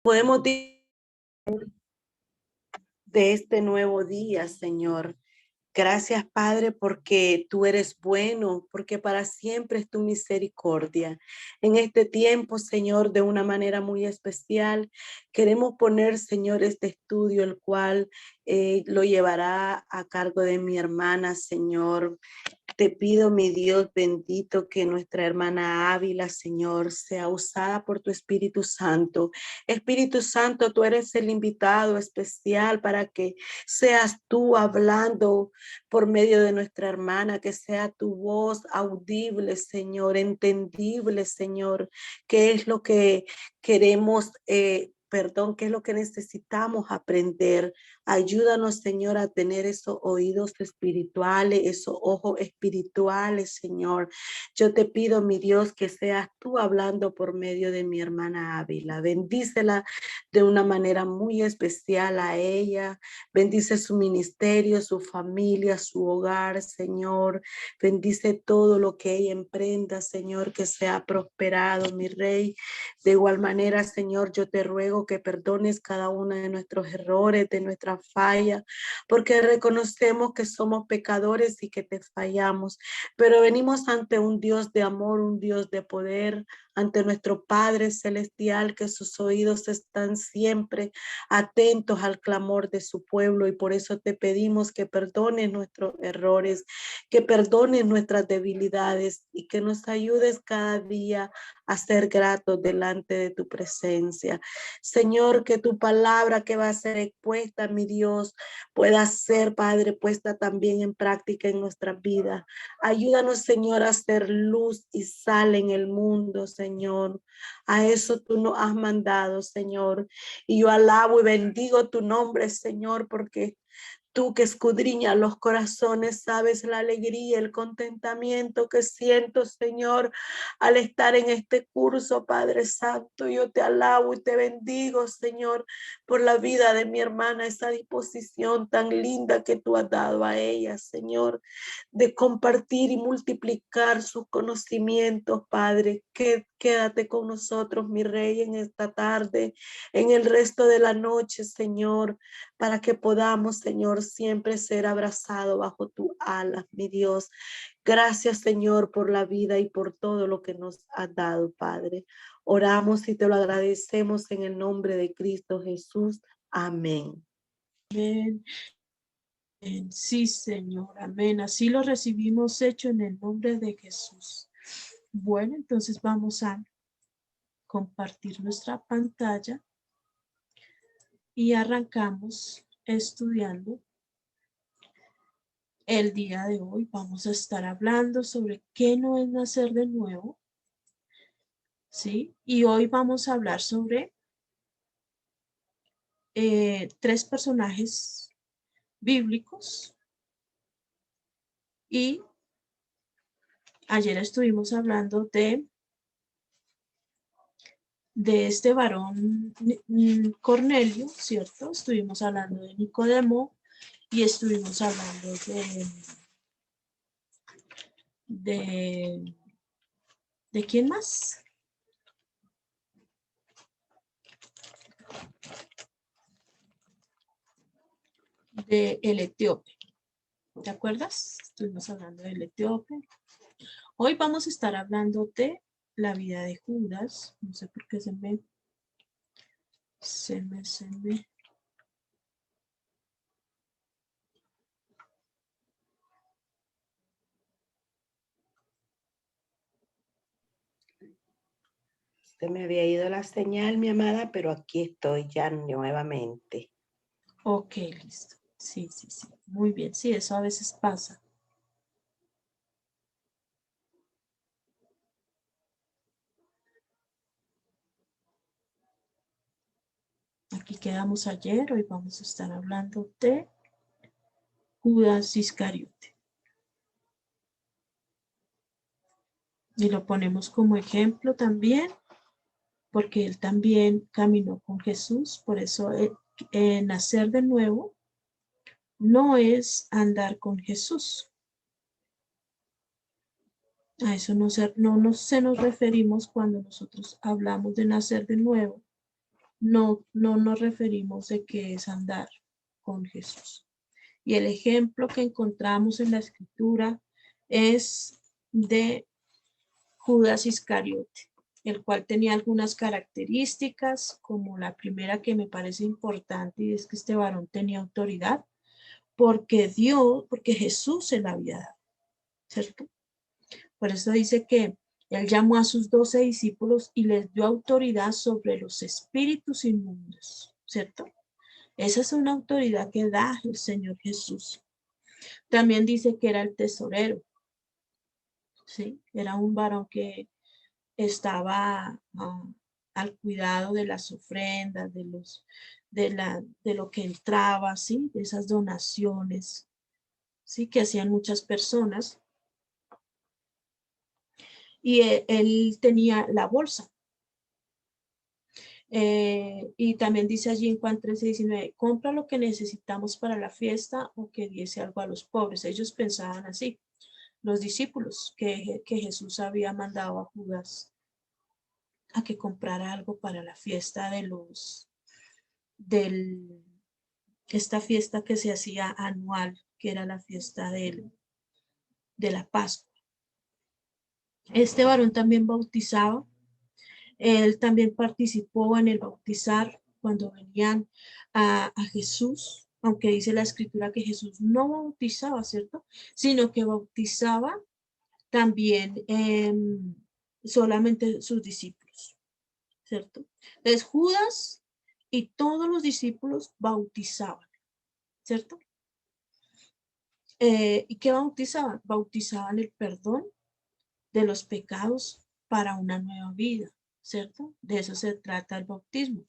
Podemos decir de este nuevo día, Señor. Gracias, Padre, porque tú eres bueno, porque para siempre es tu misericordia. En este tiempo, Señor, de una manera muy especial, queremos poner, Señor, este estudio, el cual lo llevará a cargo de mi hermana, Señor. Te pido, mi Dios bendito, que nuestra hermana Ávila, Señor, sea usada por tu Espíritu Santo. Espíritu Santo, tú eres el invitado especial para que seas tú hablando por medio de nuestra hermana, que sea tu voz audible, Señor, entendible, Señor, qué es lo que queremos, qué es lo que necesitamos aprender. Ayúdanos, Señor, a tener esos oídos espirituales, esos ojos espirituales, Señor. Yo te pido, mi Dios, que seas tú hablando por medio de mi hermana Ávila. Bendícela de una manera muy especial a ella. Bendice su ministerio, su familia, su hogar, Señor. Bendice todo lo que ella emprenda, Señor, que sea prosperado, mi Rey. De igual manera, Señor, yo te ruego que perdones cada uno de nuestros errores, de nuestras fallas, porque reconocemos que somos pecadores y que te fallamos, pero venimos ante un Dios de amor, un Dios de poder, ante nuestro Padre Celestial, que sus oídos están siempre atentos al clamor de su pueblo, y por eso te pedimos que perdones nuestros errores, que perdones nuestras debilidades y que nos ayudes cada día a ser gratos delante de tu presencia. Señor, que tu palabra que va a ser expuesta, mi Dios, pueda ser, Padre, puesta también en práctica en nuestra vida. Ayúdanos, Señor, a ser luz y sal en el mundo, Señor. A eso tú nos has mandado, Señor. Y yo alabo y bendigo tu nombre, Señor, porque tú que escudriñas los corazones, sabes la alegría, el contentamiento que siento, Señor, al estar en este curso, Padre Santo. Yo te alabo y te bendigo, Señor, por la vida de mi hermana, esa disposición tan linda que tú has dado a ella, Señor, de compartir y multiplicar sus conocimientos, Padre. Quédate con nosotros, mi Rey, en esta tarde, en el resto de la noche, Señor, para que podamos, Señor, siempre ser abrazados bajo tu ala, mi Dios. Gracias, Señor, por la vida y por todo lo que nos has dado, Padre. Oramos y te lo agradecemos en el nombre de Cristo Jesús. Amén. Amén. Sí, Señor, amén. Así lo recibimos hecho en el nombre de Jesús. Bueno, entonces vamos a compartir nuestra pantalla y arrancamos estudiando. El día de hoy vamos a estar hablando sobre qué no es nacer de nuevo, ¿sí? Y hoy vamos a hablar sobre tres personajes bíblicos, y ayer estuvimos hablando de este varón Cornelio, ¿cierto? Estuvimos hablando de Nicodemo y estuvimos hablando ¿de quién más? De el etíope. ¿Te acuerdas? Estuvimos hablando del etíope. Hoy vamos a estar hablando de la vida de Judas. No sé por qué se me. Se me había ido la señal, mi amada, pero aquí estoy ya nuevamente. Ok, listo. Sí, sí, sí. Muy bien. Sí, eso a veces pasa. Aquí quedamos ayer. Hoy vamos a estar hablando de Judas Iscariote. Y lo ponemos como ejemplo también, porque él también caminó con Jesús. Por eso nacer de nuevo no es andar con Jesús. A eso no nos referimos cuando nosotros hablamos de nacer de nuevo. no nos referimos de qué es andar con Jesús. Y el ejemplo que encontramos en la escritura es de Judas Iscariote, el cual tenía algunas características, como la primera que me parece importante, y es que este varón tenía autoridad, porque Jesús se la había dado, ¿cierto? Por eso dice que él llamó a sus 12 discípulos y les dio autoridad sobre los espíritus inmundos, ¿cierto? Esa es una autoridad que da el Señor Jesús. También dice que era el tesorero, ¿sí? Era un varón que estaba al cuidado de las ofrendas, de lo que entraba, ¿sí? De esas donaciones, ¿sí? Que hacían muchas personas. Y él tenía la bolsa. Y también dice allí en Juan 13:19, compra lo que necesitamos para la fiesta o que diese algo a los pobres. Ellos pensaban así, los discípulos, que Jesús había mandado a Judas a que comprara algo para la fiesta del, esta fiesta que se hacía anual, que era la fiesta de la Pascua. Este varón también bautizaba. Él también participó en el bautizar cuando venían a Jesús, aunque dice la escritura que Jesús no bautizaba, ¿cierto? Sino que bautizaba también solamente sus discípulos, ¿cierto? Entonces Judas y todos los discípulos bautizaban, ¿cierto? ¿Y qué bautizaban? Bautizaban el perdón de los pecados para una nueva vida, ¿cierto? De eso se trata el bautismo,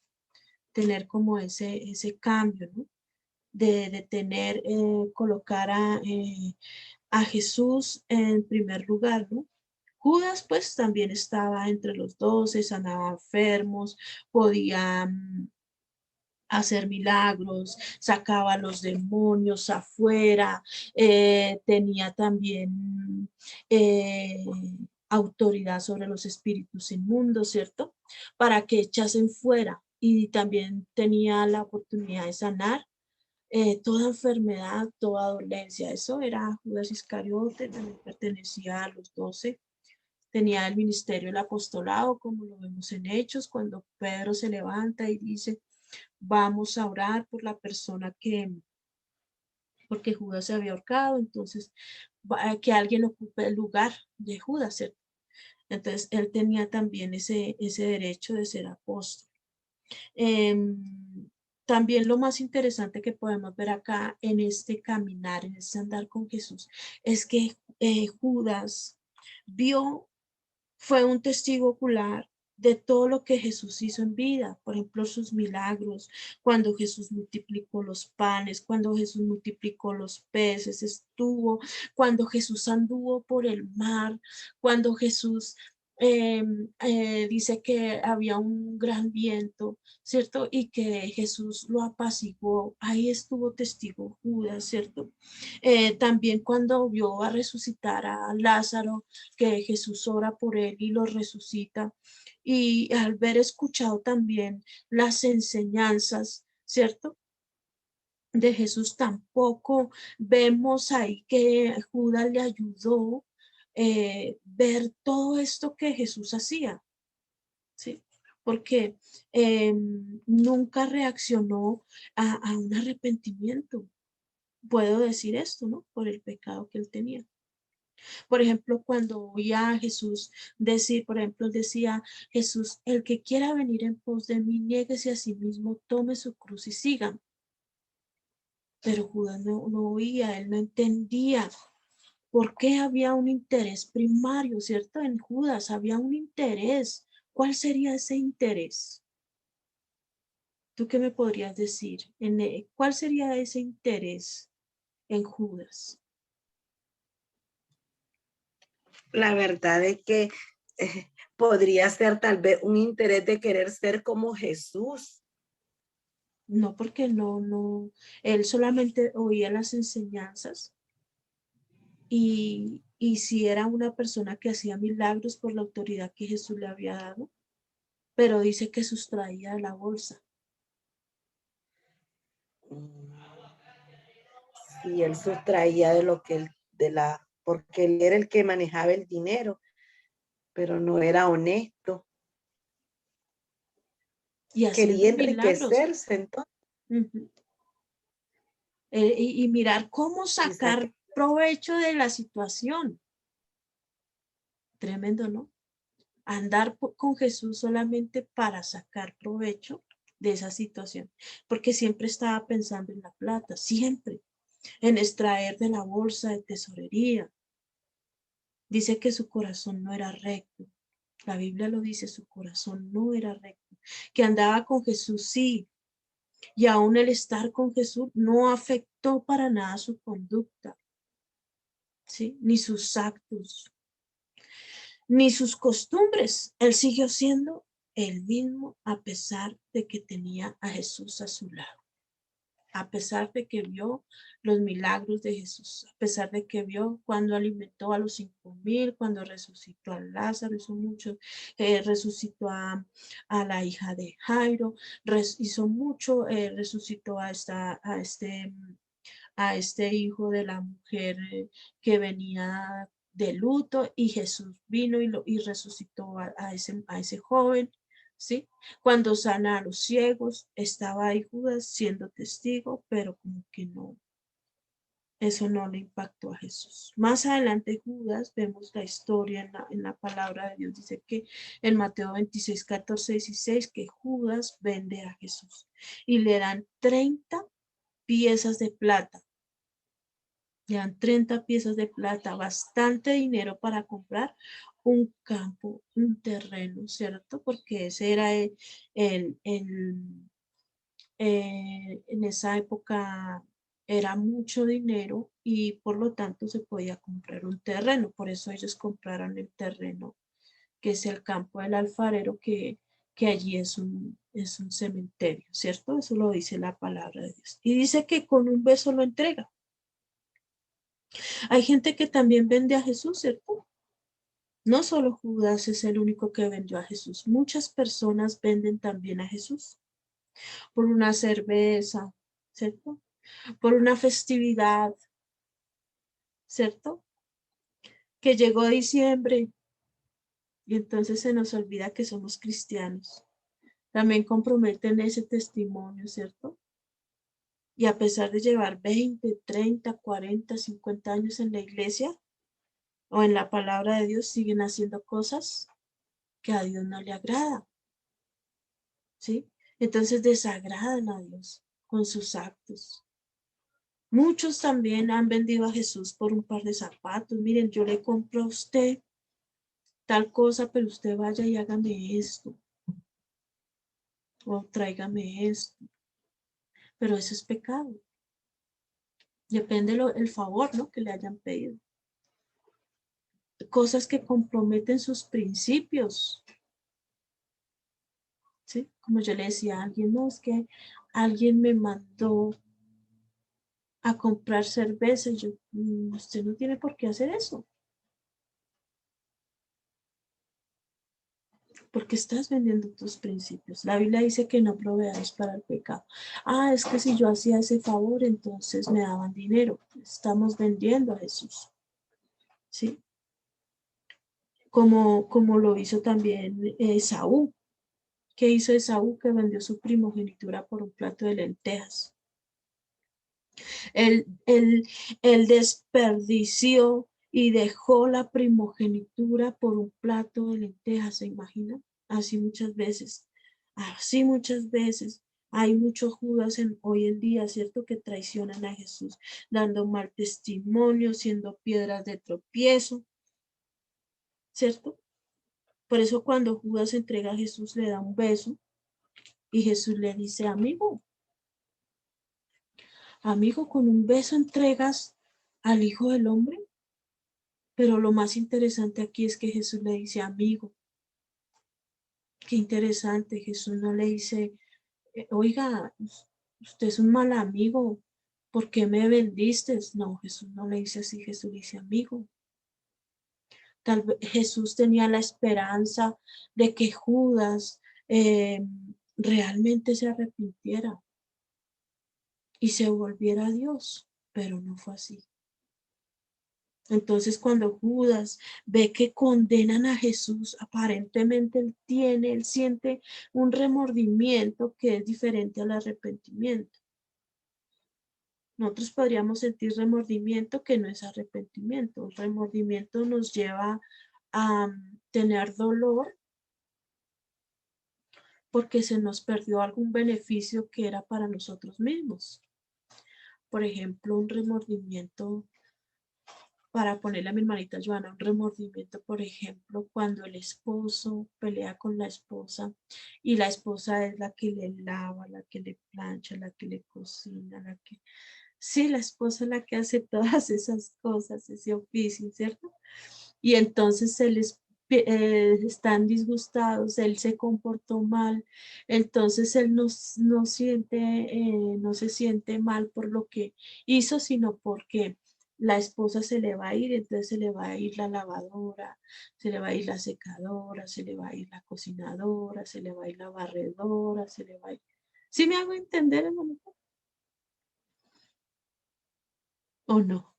tener como ese cambio, ¿no? De tener, colocar a Jesús en primer lugar, ¿no? Judas pues también estaba entre los 12, sanaba enfermos, podía hacer milagros, sacaba a los demonios afuera, tenía también eh, autoridad sobre los espíritus inmundos, ¿cierto? Para que echasen fuera y también tenía la oportunidad de sanar toda enfermedad, toda dolencia. Eso era Judas Iscariote, también pertenecía a los 12. Tenía el ministerio del apostolado, como lo vemos en Hechos, cuando Pedro se levanta y dice, vamos a orar por la persona porque Judas se había ahorcado, entonces que alguien ocupe el lugar de Judas, ¿cierto? Entonces él tenía también ese derecho de ser apóstol. También lo más interesante que podemos ver acá en este caminar, en este andar con Jesús, es que Judas vio, fue un testigo ocular de todo lo que Jesús hizo en vida, por ejemplo, sus milagros, cuando Jesús multiplicó los panes, cuando Jesús multiplicó los peces, cuando Jesús anduvo por el mar, cuando Jesús eh, dice que había un gran viento, ¿cierto? Y que Jesús lo apaciguó, ahí estuvo testigo Judas, ¿cierto? También cuando vio a resucitar a Lázaro, que Jesús ora por él y lo resucita. Y al ver escuchado también las enseñanzas, ¿cierto? De Jesús, tampoco vemos ahí que Judas le ayudó ver todo esto que Jesús hacía, ¿sí? Porque nunca reaccionó a un arrepentimiento. Puedo decir esto, ¿no? Por el pecado que él tenía. Por ejemplo, cuando oía a Jesús decir, por ejemplo, decía Jesús, el que quiera venir en pos de mí, niéguese a sí mismo, tome su cruz y siga. Pero Judas no oía, él no entendía por qué había un interés primario, ¿cierto? En Judas había un interés. ¿Cuál sería ese interés? ¿Tú qué me podrías decir? ¿Cuál sería ese interés en Judas? La verdad es que podría ser tal vez un interés de querer ser como Jesús. No, porque él solamente oía las enseñanzas y si era una persona que hacía milagros por la autoridad que Jesús le había dado, pero dice que sustraía de la bolsa. Sí, él sustraía de lo que porque él era el que manejaba el dinero, pero no era honesto. Y Quería haciendo milagros. enriquecerse, entonces. Ujú. Y mirar cómo Y saque- sacar provecho de la situación. Tremendo, ¿no? Andar con Jesús solamente para sacar provecho de esa situación, porque siempre estaba pensando en la plata, siempre, en extraer de la bolsa de tesorería. Dice que su corazón no era recto. La Biblia lo dice, su corazón no era recto. Que andaba con Jesús, sí, y aún el estar con Jesús no afectó para nada su conducta, ¿sí? Ni sus actos, ni sus costumbres. Él siguió siendo el mismo a pesar de que tenía a Jesús a su lado, a pesar de que vio los milagros de Jesús, a pesar de que vio cuando alimentó a los 5,000, cuando resucitó a Lázaro, hizo mucho, resucitó a la hija de Jairo, hizo mucho, resucitó a este hijo de la mujer que venía de luto, y Jesús vino y resucitó a ese joven, ¿sí? Cuando sana a los ciegos, estaba ahí Judas siendo testigo, pero como que no, eso no le impactó a Jesús. Más adelante Judas, vemos la historia en la palabra de Dios, dice que en Mateo 26, 14, 16, que Judas vende a Jesús y le dan 30 piezas de plata. Le dan 30 piezas de plata, bastante dinero para comprar un campo, un terreno, ¿cierto? Porque ese era en esa época era mucho dinero y por lo tanto se podía comprar un terreno. Por eso ellos compraron el terreno, que es el campo del alfarero, que allí es un cementerio, ¿cierto? Eso lo dice la palabra de Dios. Y dice que con un beso lo entrega. Hay gente que también vende a Jesús, ¿cierto? No solo Judas es el único que vendió a Jesús. Muchas personas venden también a Jesús por una cerveza, ¿cierto? Por una festividad, ¿cierto? Que llegó diciembre y entonces se nos olvida que somos cristianos. También comprometen ese testimonio, ¿cierto? Y a pesar de llevar 20, 30, 40, 50 años en la iglesia o en la palabra de Dios, siguen haciendo cosas que a Dios no le agrada, ¿sí? Entonces desagradan a Dios con sus actos. Muchos también han vendido a Jesús por un par de zapatos. Miren, yo le compro a usted tal cosa, pero usted vaya y hágame esto o tráigame esto. Pero eso es pecado. Depende el favor, ¿no?, que le hayan pedido. Cosas que comprometen sus principios, ¿sí? Como yo le decía a alguien, no, es que alguien me mandó a comprar cerveza y yo, usted no tiene por qué hacer eso, porque estás vendiendo tus principios. La Biblia dice que no proveáis para el pecado. Ah, es que si yo hacía ese favor, entonces me daban dinero. Estamos vendiendo a Jesús, ¿sí? Como lo hizo también Esaú. ¿Qué hizo Esaú? Que vendió su primogenitura por un plato de lentejas. Él desperdició y dejó la primogenitura por un plato de lentejas, ¿se imagina? Así muchas veces. Hay muchos Judas hoy en día, ¿cierto?, que traicionan a Jesús, dando mal testimonio, siendo piedras de tropiezo, ¿cierto? Por eso cuando Judas entrega a Jesús, le da un beso y Jesús le dice, amigo, con un beso entregas al Hijo del Hombre. Pero lo más interesante aquí es que Jesús le dice amigo. Qué interesante, Jesús no le dice, oiga, usted es un mal amigo, ¿por qué me vendiste? No, Jesús no le dice así, Jesús le dice amigo. Tal vez Jesús tenía la esperanza de que Judas realmente se arrepintiera y se volviera a Dios, pero no fue así. Entonces, cuando Judas ve que condenan a Jesús, aparentemente él siente un remordimiento que es diferente al arrepentimiento. Nosotros podríamos sentir remordimiento que no es arrepentimiento. El remordimiento nos lleva a tener dolor porque se nos perdió algún beneficio que era para nosotros mismos. Por ejemplo, un remordimiento, para ponerle a mi hermanita Joana, un remordimiento, por ejemplo, cuando el esposo pelea con la esposa y la esposa es la que le lava, la que le plancha, la que le cocina, la que... Sí, la esposa es la que hace todas esas cosas, ese oficio, ¿cierto? Y entonces están disgustados, él se comportó mal, entonces él no se siente mal por lo que hizo, sino porque la esposa se le va a ir, entonces se le va a ir la lavadora, se le va a ir la secadora, se le va a ir la cocinadora, se le va a ir la barredora, se le va a ir... ¿Sí me hago entender, hermano? ¿O no?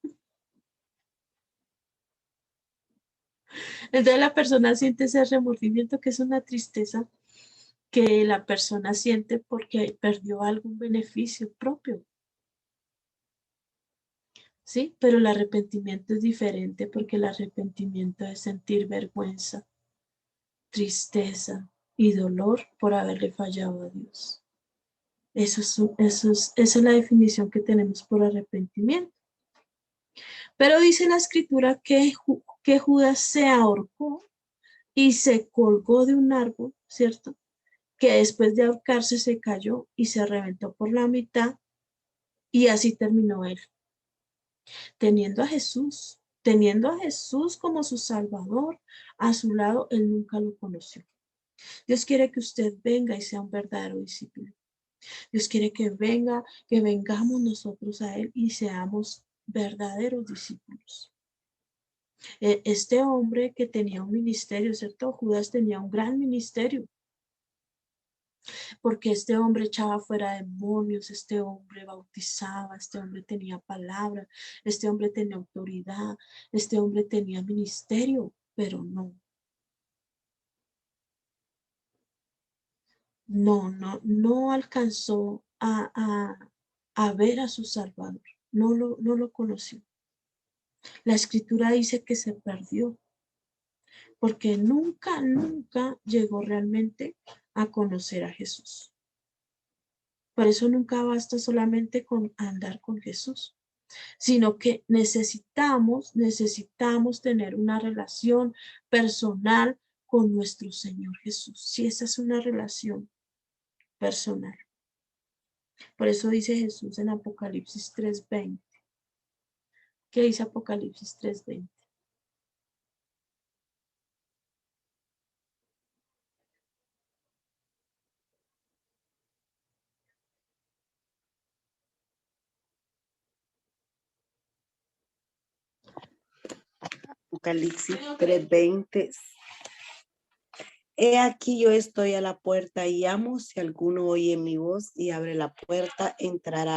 Entonces la persona siente ese remordimiento que es una tristeza que la persona siente porque perdió algún beneficio propio, ¿sí? Pero el arrepentimiento es diferente porque el arrepentimiento es sentir vergüenza, tristeza y dolor por haberle fallado a Dios. Esa es la definición que tenemos por arrepentimiento. Pero dice la escritura que Judas se ahorcó y se colgó de un árbol, ¿cierto? Que después de ahorcarse se cayó y se reventó por la mitad y así terminó él. Teniendo a Jesús como su Salvador, a su lado, él nunca lo conoció. Dios quiere que usted venga y sea un verdadero discípulo. Dios quiere que vengamos nosotros a él y seamos verdaderos discípulos. Este hombre que tenía un ministerio, ¿cierto? Judas tenía un gran ministerio, porque este hombre echaba fuera demonios, este hombre bautizaba, este hombre tenía palabra, este hombre tenía autoridad, este hombre tenía ministerio, pero no alcanzó a ver a su Salvador, no lo conoció. La escritura dice que se perdió, porque nunca llegó realmente a conocer a Jesús. Por eso nunca basta solamente con andar con Jesús, sino que necesitamos tener una relación personal con nuestro Señor Jesús. Si esa es una relación personal. Por eso dice Jesús en Apocalipsis 3:20. ¿Qué dice Apocalipsis 3:20? Apocalipsis 3:20. He aquí yo estoy a la puerta y llamo, si alguno oye mi voz y abre la puerta, entraré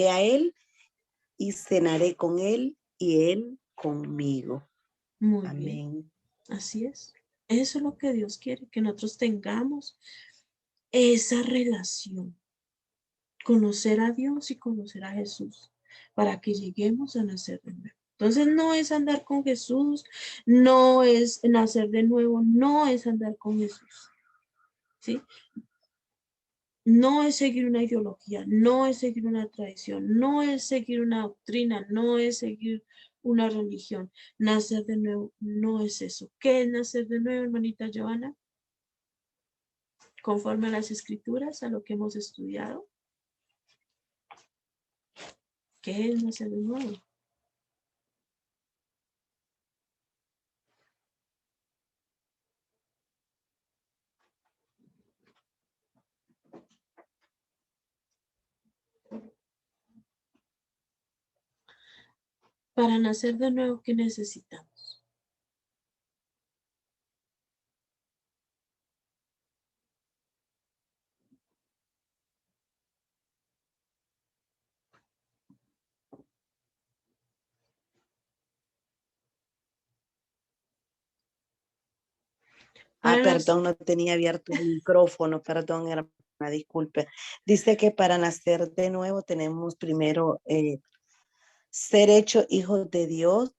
a él y cenaré con él y él conmigo. Muy bien, Amén. así es. Eso es lo que Dios quiere, que nosotros tengamos esa relación, conocer a Dios y conocer a Jesús, para que lleguemos a nacer de nuevo. Entonces no es andar con Jesús, no es nacer de nuevo, no es andar con Jesús, ¿sí? No es seguir una ideología, no es seguir una tradición, no es seguir una doctrina, no es seguir una religión. Nacer de nuevo no es eso. ¿Qué es nacer de nuevo, hermanita Joana? Conforme a las escrituras, a lo que hemos estudiado. ¿Qué es nacer de nuevo? Para nacer de nuevo, ¿qué necesitamos? Para Perdón, no tenía abierto el micrófono, perdón, hermana, disculpe. Dice que para nacer de nuevo tenemos primero ser hecho hijos de Dios,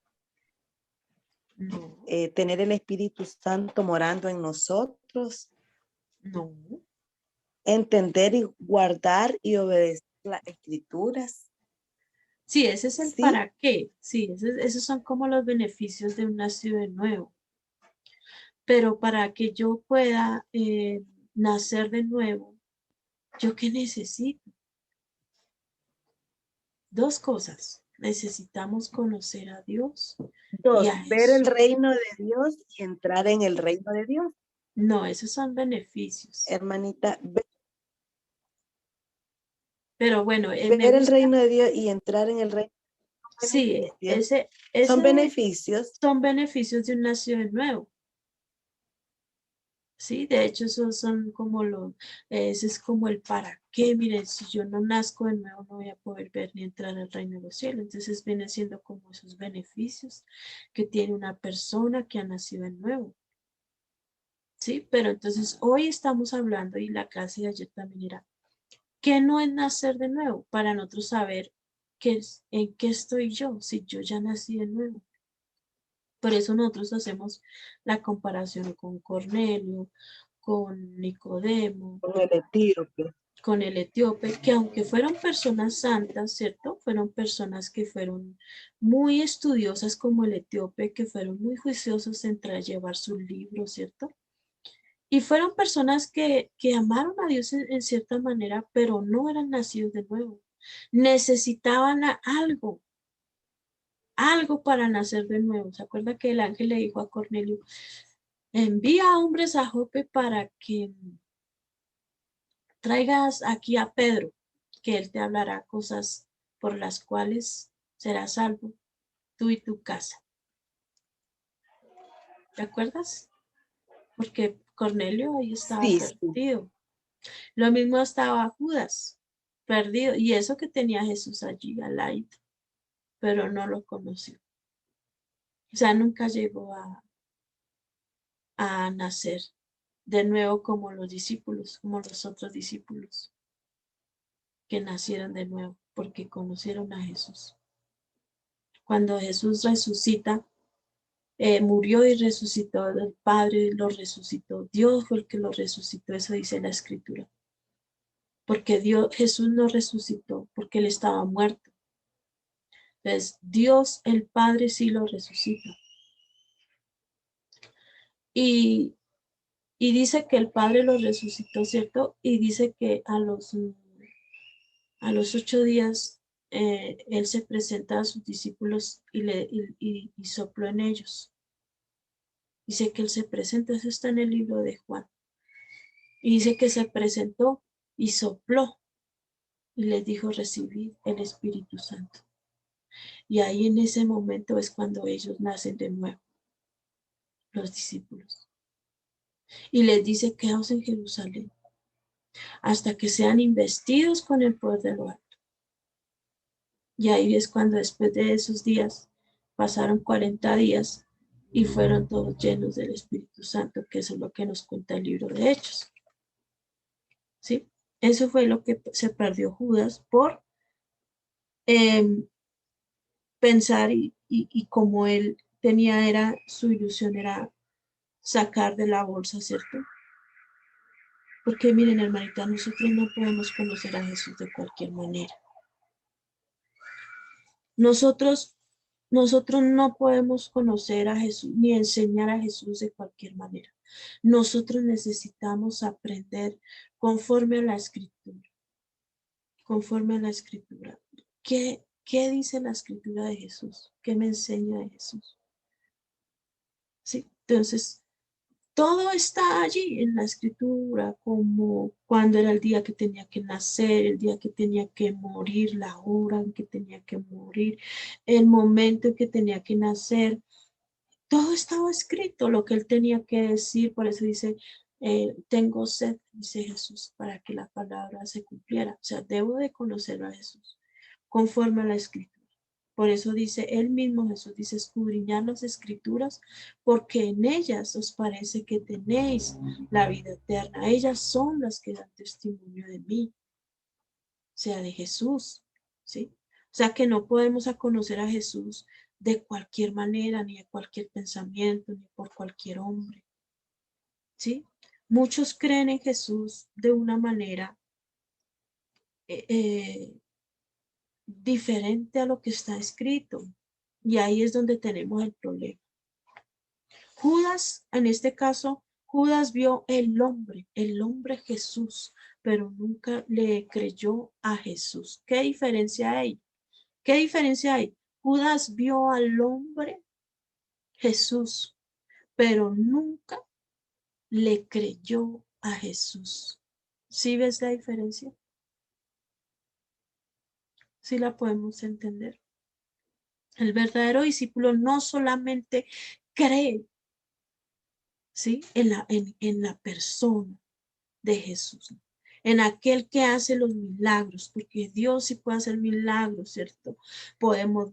no, tener el Espíritu Santo morando en nosotros, no. entender y guardar y obedecer las escrituras. Sí, ese es el Sí, para qué. Sí, esos son como los beneficios de un nacido de nuevo. Pero para que yo pueda nacer de nuevo, ¿yo qué necesito? Dos cosas. Necesitamos conocer a Dios y dos, a ver el Jesús. reino de Dios y entrar en el reino de Dios. No, esos son beneficios. Hermanita, Pero bueno, me ver el gusta. reino de Dios y entrar en el reino de Sí, beneficios. Son ese beneficios. son beneficios de un nacido de nuevo. Sí, de hecho, esos son como ese es como el para qué. Miren, si yo no nazco de nuevo, no voy a poder ver ni entrar al reino de los cielos. Entonces, viene siendo como esos beneficios que tiene una persona que ha nacido de nuevo. Sí, pero entonces hoy estamos hablando y la clase de ayer también era, ¿qué no es nacer de nuevo? Para nosotros saber en qué estoy yo, si yo ya nací de nuevo. Por eso nosotros hacemos la comparación con Cornelio, con Nicodemo, Con el etíope. con el etíope, que aunque fueron personas santas, ¿cierto? Fueron personas que fueron muy estudiosas como el etíope, que fueron muy juiciosos en llevar sus libros, ¿cierto? Y fueron personas que amaron a Dios en cierta manera, pero no eran nacidos de nuevo. Necesitaban algo para nacer de nuevo. ¿Se acuerda que el ángel le dijo a Cornelio, envía hombres a Jope para que traigas aquí a Pedro, que él te hablará cosas por las cuales serás salvo tú y tu casa? ¿Te acuerdas? Porque Cornelio ahí estaba Sí, sí. perdido. Lo mismo estaba Judas, perdido. Y eso que tenía Jesús allí al lado, pero no lo conoció. O sea, nunca llegó a nacer de nuevo como los discípulos, como los otros discípulos que nacieron de nuevo porque conocieron a Jesús. Cuando Jesús resucita, murió y resucitó, el Padre lo resucitó, Dios fue el que lo resucitó, eso dice la Escritura. Porque Jesús no resucitó, porque él estaba muerto. Entonces, Dios el Padre sí lo resucita. Y, y dice que el Padre lo resucitó, ¿cierto? Y dice que a los 8 días él se presenta a sus discípulos y sopló en ellos. Dice que él se presenta, eso está en el libro de Juan. Y dice que se presentó y sopló y les dijo, recibid el Espíritu Santo. Y ahí en ese momento es cuando ellos nacen de nuevo, los discípulos. Y les dice, quedaos en Jerusalén hasta que sean investidos con el poder de lo alto. Y ahí es cuando después de esos días, pasaron 40 días y fueron todos llenos del Espíritu Santo, que eso es lo que nos cuenta el libro de Hechos. ¿Sí? Eso fue lo que se perdió Judas por eh, pensar y como él tenía, su ilusión era sacar de la bolsa, ¿cierto? Porque miren, hermanita, nosotros no podemos conocer a Jesús de cualquier manera. Nosotros, nosotros no podemos conocer a Jesús ni enseñar a Jesús de cualquier manera. Nosotros necesitamos aprender conforme a la Escritura, conforme a la Escritura. ¿Qué dice la Escritura de Jesús? ¿Qué me enseña de Jesús? ¿Sí? Entonces, todo está allí en la escritura, como cuando era el día que tenía que nacer, el día que tenía que morir, la hora en que tenía que morir, el momento en que tenía que nacer. Todo estaba escrito, lo que él tenía que decir. Por eso dice, tengo sed, dice Jesús, para que la palabra se cumpliera. O sea, debo de conocer a Jesús conforme a la escritura. Por eso dice él mismo, Jesús dice, escudriñad las escrituras, porque en ellas os parece que tenéis la vida eterna. Ellas son las que dan testimonio de mí, o sea, de Jesús, ¿sí? O sea, que no podemos conocer a Jesús de cualquier manera, ni de cualquier pensamiento, ni por cualquier hombre, ¿sí? Muchos creen en Jesús de una manera eh, eh, diferente a lo que está escrito. Y ahí es donde tenemos el problema. Judas, en este caso, Judas vio el hombre Jesús, pero nunca le creyó a Jesús. ¿Qué diferencia hay? ¿Qué diferencia hay? Judas vio al hombre Jesús, pero nunca le creyó a Jesús. ¿Sí ves la diferencia? ¿Sí la podemos entender? El verdadero discípulo no solamente cree, ¿sí? En la persona de Jesús, ¿no? En aquel que hace los milagros, porque Dios sí puede hacer milagros, ¿cierto? Podemos,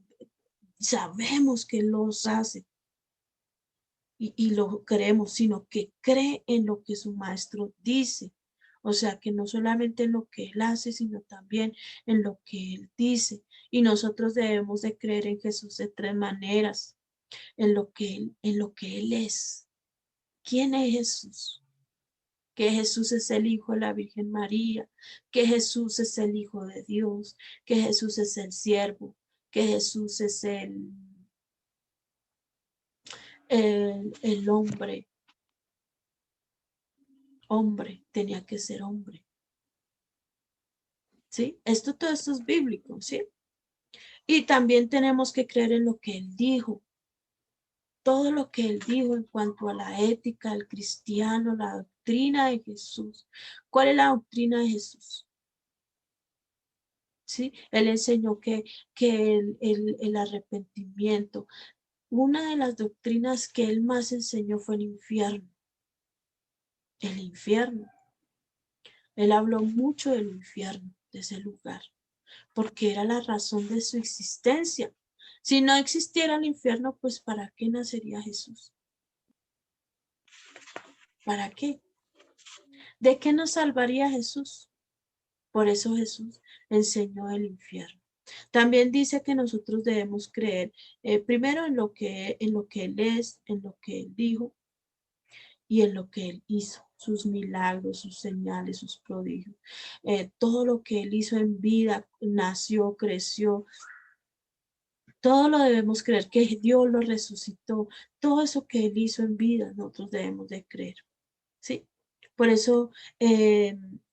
sabemos que los hace y lo creemos, sino que cree en lo que su maestro dice. O sea, que no solamente en lo que él hace, sino también en lo que él dice. Y nosotros debemos de creer en Jesús de tres maneras, en lo que él es. ¿Quién es Jesús? Que Jesús es el Hijo de la Virgen María, que Jesús es el Hijo de Dios, que Jesús es el siervo, que Jesús es el hombre, tenía que ser hombre, ¿sí? Todo esto es bíblico, ¿sí? Y también tenemos que creer en lo que él dijo, todo lo que él dijo en cuanto a la ética, el cristiano, la doctrina de Jesús. ¿Cuál es la doctrina de Jesús? ¿Sí? Él enseñó que el arrepentimiento, una de las doctrinas que él más enseñó fue el infierno. El infierno. Él habló mucho del infierno, de ese lugar, porque era la razón de su existencia. Si no existiera el infierno, pues ¿para qué nacería Jesús? ¿Para qué? ¿De qué nos salvaría Jesús? Por eso Jesús enseñó el infierno. También dice que nosotros debemos creer primero en lo que Él es, en lo que Él dijo y en lo que Él hizo, sus milagros, sus señales, sus prodigios. Todo lo que Él hizo en vida, nació, creció, todo lo debemos creer, que Dios lo resucitó, todo eso que Él hizo en vida, nosotros debemos de creer. ¿Sí? Por eso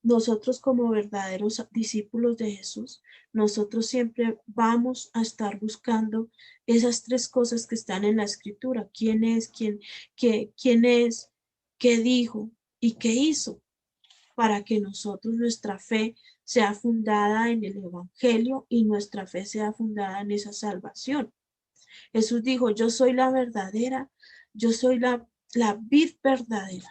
nosotros como verdaderos discípulos de Jesús, nosotros siempre vamos a estar buscando esas tres cosas que están en la escritura. ¿Quién es? ¿Quién es? ¿Qué dijo? ¿Y qué hizo? Para que nosotros, nuestra fe sea fundada en el Evangelio y nuestra fe sea fundada en esa salvación. Jesús dijo, yo soy la verdadera, yo soy la vid verdadera.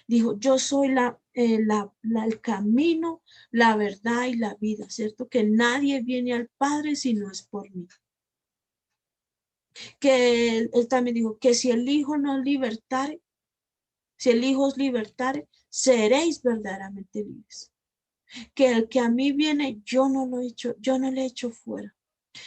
Dijo, yo soy el camino, la verdad y la vida, ¿cierto? Que nadie viene al Padre si no es por mí. Que él también dijo que si el Hijo nos libertare, si el Hijo os libertare, seréis verdaderamente libres. Que el que a mí viene, yo no lo he hecho, yo no le he hecho fuera.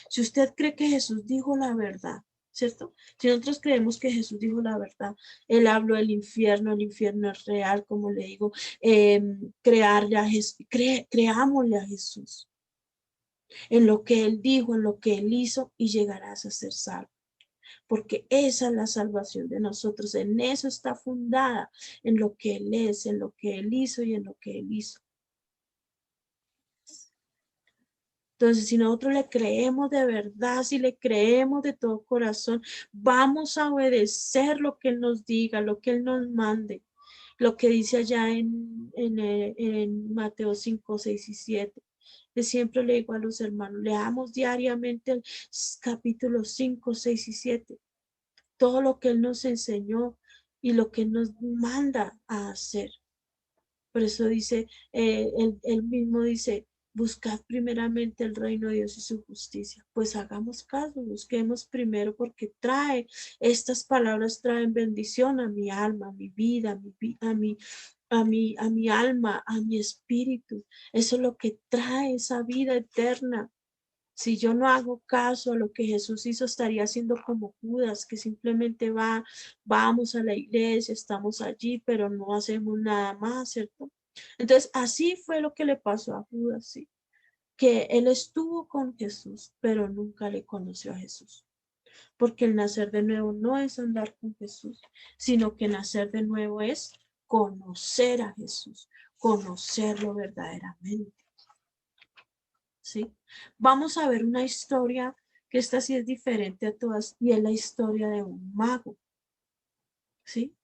Si usted cree que Jesús dijo la verdad, ¿cierto? Si nosotros creemos que Jesús dijo la verdad, Él habló del infierno, el infierno es real, como le digo, crearle a Jesús, creámosle a Jesús en lo que Él dijo, en lo que Él hizo y llegarás a ser salvo. Porque esa es la salvación de nosotros, en eso está fundada, en lo que Él es, en lo que Él hizo y en lo que Él hizo. Entonces, si nosotros le creemos de verdad, si le creemos de todo corazón, vamos a obedecer lo que Él nos diga, lo que Él nos mande, lo que dice allá en Mateo 5, 6 y 7. De siempre le digo a los hermanos, leamos diariamente el capítulo 5, 6 y 7, todo lo que Él nos enseñó y lo que Él nos manda a hacer. Por eso dice, él mismo dice, Buscad primeramente el reino de Dios y su justicia. Pues hagamos caso, busquemos primero porque estas palabras traen bendición a mi alma, a mi vida, a mi alma, a mi espíritu. Eso es lo que trae esa vida eterna. Si yo no hago caso a lo que Jesús hizo, estaría haciendo como Judas, que simplemente vamos a la iglesia, estamos allí, pero no hacemos nada más, ¿cierto? Entonces, así fue lo que le pasó a Judas, sí, que él estuvo con Jesús, pero nunca le conoció a Jesús. Porque el nacer de nuevo no es andar con Jesús, sino que nacer de nuevo es conocer a Jesús, conocerlo verdaderamente. ¿Sí? Vamos a ver una historia que esta sí es diferente a todas y es la historia de un mago. ¿Sí?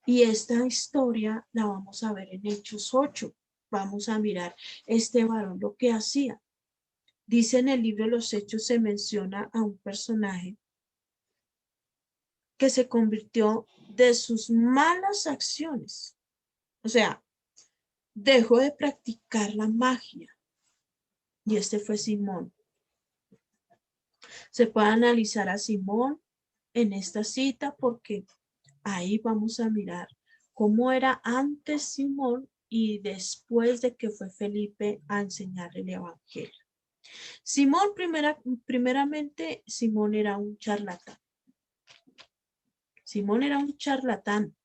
Y esta historia la vamos a ver en Hechos 8. Vamos a mirar este varón lo que hacía. Dice en el libro de los Hechos, se menciona a un personaje que se convirtió de sus malas acciones. O sea, dejó de practicar la magia. Y este fue Simón. Se puede analizar a Simón en esta cita porque ahí vamos a mirar cómo era antes Simón y después de que fue Felipe a enseñarle el evangelio. Simón, primeramente, Simón era un charlatán. Simón era un charlatán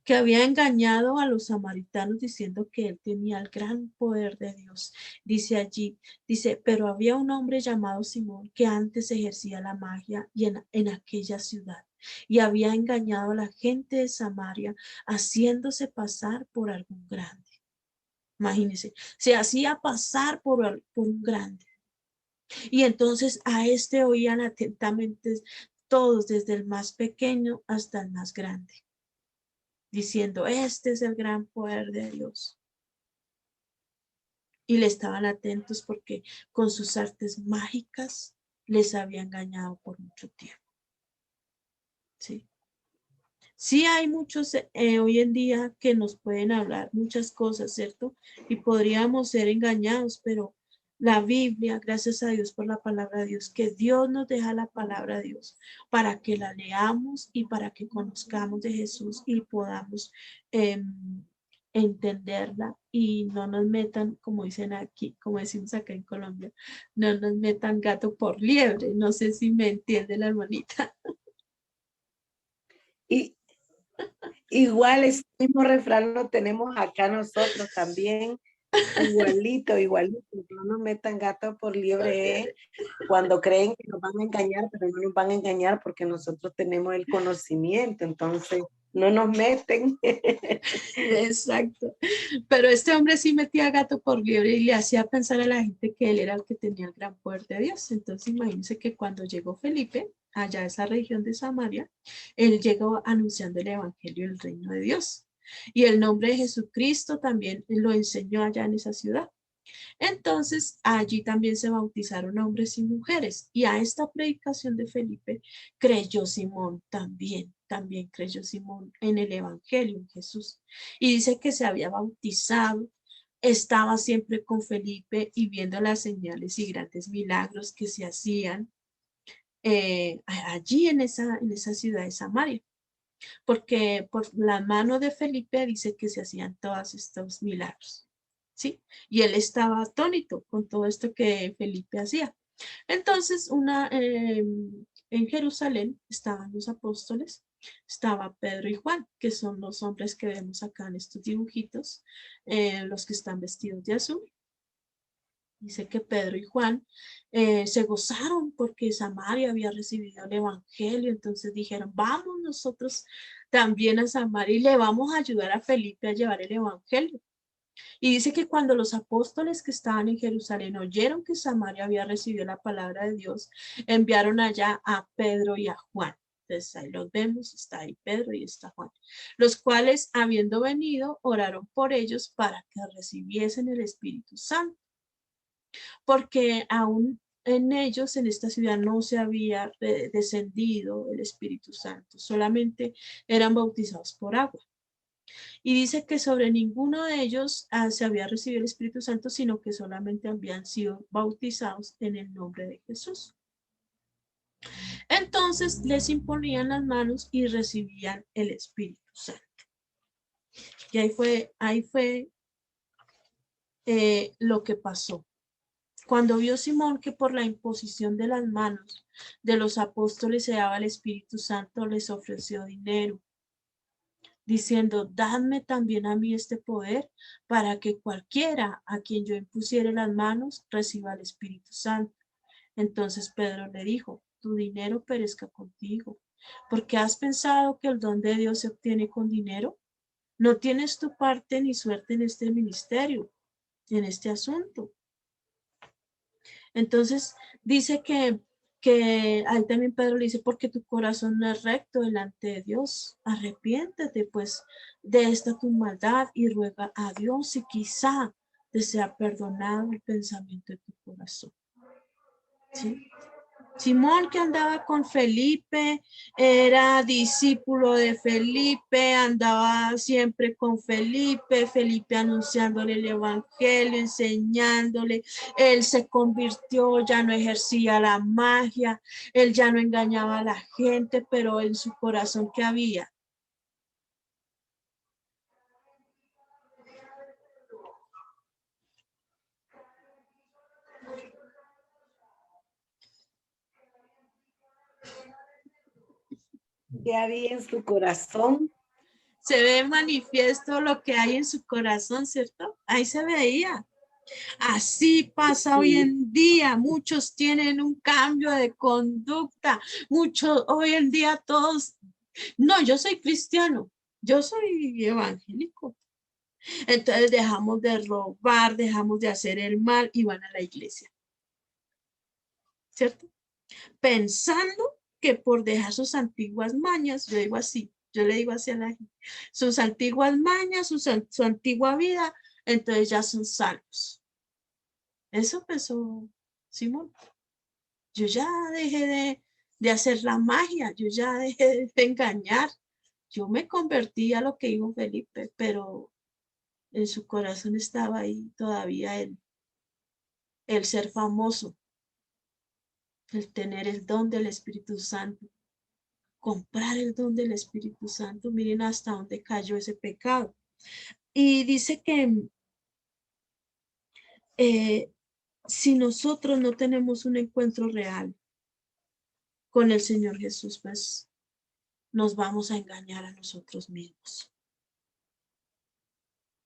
que había engañado a los samaritanos diciendo que él tenía el gran poder de Dios. Dice allí, dice, pero había un hombre llamado Simón que antes ejercía la magia y en aquella ciudad y había engañado a la gente de Samaria haciéndose pasar por algún grande. Imagínense, se hacía pasar por un grande. Y entonces a este oían atentamente todos, desde el más pequeño hasta el más grande, diciendo, este es el gran poder de Dios. Y le estaban atentos porque con sus artes mágicas les había engañado por mucho tiempo. Sí, sí hay muchos hoy en día que nos pueden hablar muchas cosas, ¿cierto? Y podríamos ser engañados, pero la Biblia, gracias a Dios por la palabra de Dios, que Dios nos deja la palabra de Dios para que la leamos y para que conozcamos de Jesús y podamos entenderla y no nos metan, como dicen aquí, como decimos acá en Colombia, no nos metan gato por liebre. No sé si me entiende la hermanita. Y igual ese mismo refrán lo tenemos acá nosotros también, igualito, igualito. No nos metan gato por liebre, cuando creen que nos van a engañar, pero no nos van a engañar porque nosotros tenemos el conocimiento, entonces no nos meten. Exacto. Pero este hombre sí metía gato por liebre y le hacía pensar a la gente que él era el que tenía el gran poder de Dios. Entonces imagínense que cuando llegó Felipe, allá a esa región de Samaria, él llegó anunciando el evangelio del reino de Dios. Y el nombre de Jesucristo también lo enseñó allá en esa ciudad. Entonces, allí también se bautizaron hombres y mujeres. Y a esta predicación de Felipe creyó Simón también creyó Simón en el Evangelio, en Jesús. Y dice que se había bautizado, estaba siempre con Felipe y viendo las señales y grandes milagros que se hacían allí en esa ciudad de Samaria. Porque por la mano de Felipe dice que se hacían todos estos milagros. ¿Sí? Y él estaba atónito con todo esto que Felipe hacía. Entonces, en Jerusalén estaban los apóstoles, estaba Pedro y Juan, que son los hombres que vemos acá en estos dibujitos, los que están vestidos de azul. Dice que Pedro y Juan se gozaron porque Samaria había recibido el evangelio, entonces dijeron, vamos nosotros también a Samaria y le vamos a ayudar a Felipe a llevar el evangelio. Y dice que cuando los apóstoles que estaban en Jerusalén oyeron que Samaria había recibido la palabra de Dios, enviaron allá a Pedro y a Juan. Entonces ahí los vemos, está ahí Pedro y está Juan, los cuales habiendo venido oraron por ellos para que recibiesen el Espíritu Santo, porque aún en ellos, en esta ciudad, no se había descendido el Espíritu Santo, solamente eran bautizados por agua. Y dice que sobre ninguno de ellos se había recibido el Espíritu Santo, sino que solamente habían sido bautizados en el nombre de Jesús. Entonces les imponían las manos y recibían el Espíritu Santo. Y ahí fue lo que pasó. Cuando vio Simón que por la imposición de las manos de los apóstoles se daba el Espíritu Santo, les ofreció dinero, diciendo, dadme también a mí este poder para que cualquiera a quien yo impusiere las manos reciba el Espíritu Santo. Entonces Pedro le dijo, tu dinero perezca contigo, porque has pensado que el don de Dios se obtiene con dinero. No tienes tu parte ni suerte en este ministerio, en este asunto. Entonces dice que ahí también Pedro le dice, porque tu corazón no es recto delante de Dios, arrepiéntete pues de esta tu maldad y ruega a Dios y quizá te sea perdonado el pensamiento de tu corazón. ¿Sí? Simón, que andaba con Felipe, era discípulo de Felipe, andaba siempre con Felipe, Felipe anunciándole el evangelio, enseñándole. Él se convirtió, ya no ejercía la magia, él ya no engañaba a la gente, pero en su corazón, ¿qué había? ¿Qué había en su corazón? Se ve manifiesto lo que hay en su corazón, ¿cierto? Ahí se veía. Así pasa hoy Sí. en día. Muchos tienen un cambio de conducta. Muchos, hoy en día todos, no, yo soy cristiano, yo soy evangélico. Entonces dejamos de robar, dejamos de hacer el mal y van a la iglesia, ¿cierto? Pensando que por dejar sus antiguas mañas, yo digo así, yo le digo así a la gente, sus antiguas mañas, su antigua vida, entonces ya son salvos. Eso pensó Simón. Yo ya dejé de hacer la magia, yo ya dejé de engañar. Yo me convertí a lo que dijo Felipe, pero en su corazón estaba ahí todavía el ser famoso, el tener el don del Espíritu Santo, comprar el don del Espíritu Santo. Miren hasta dónde cayó ese pecado. Y dice que eh, si nosotros no tenemos un encuentro real con el Señor Jesús, pues nos vamos a engañar a nosotros mismos.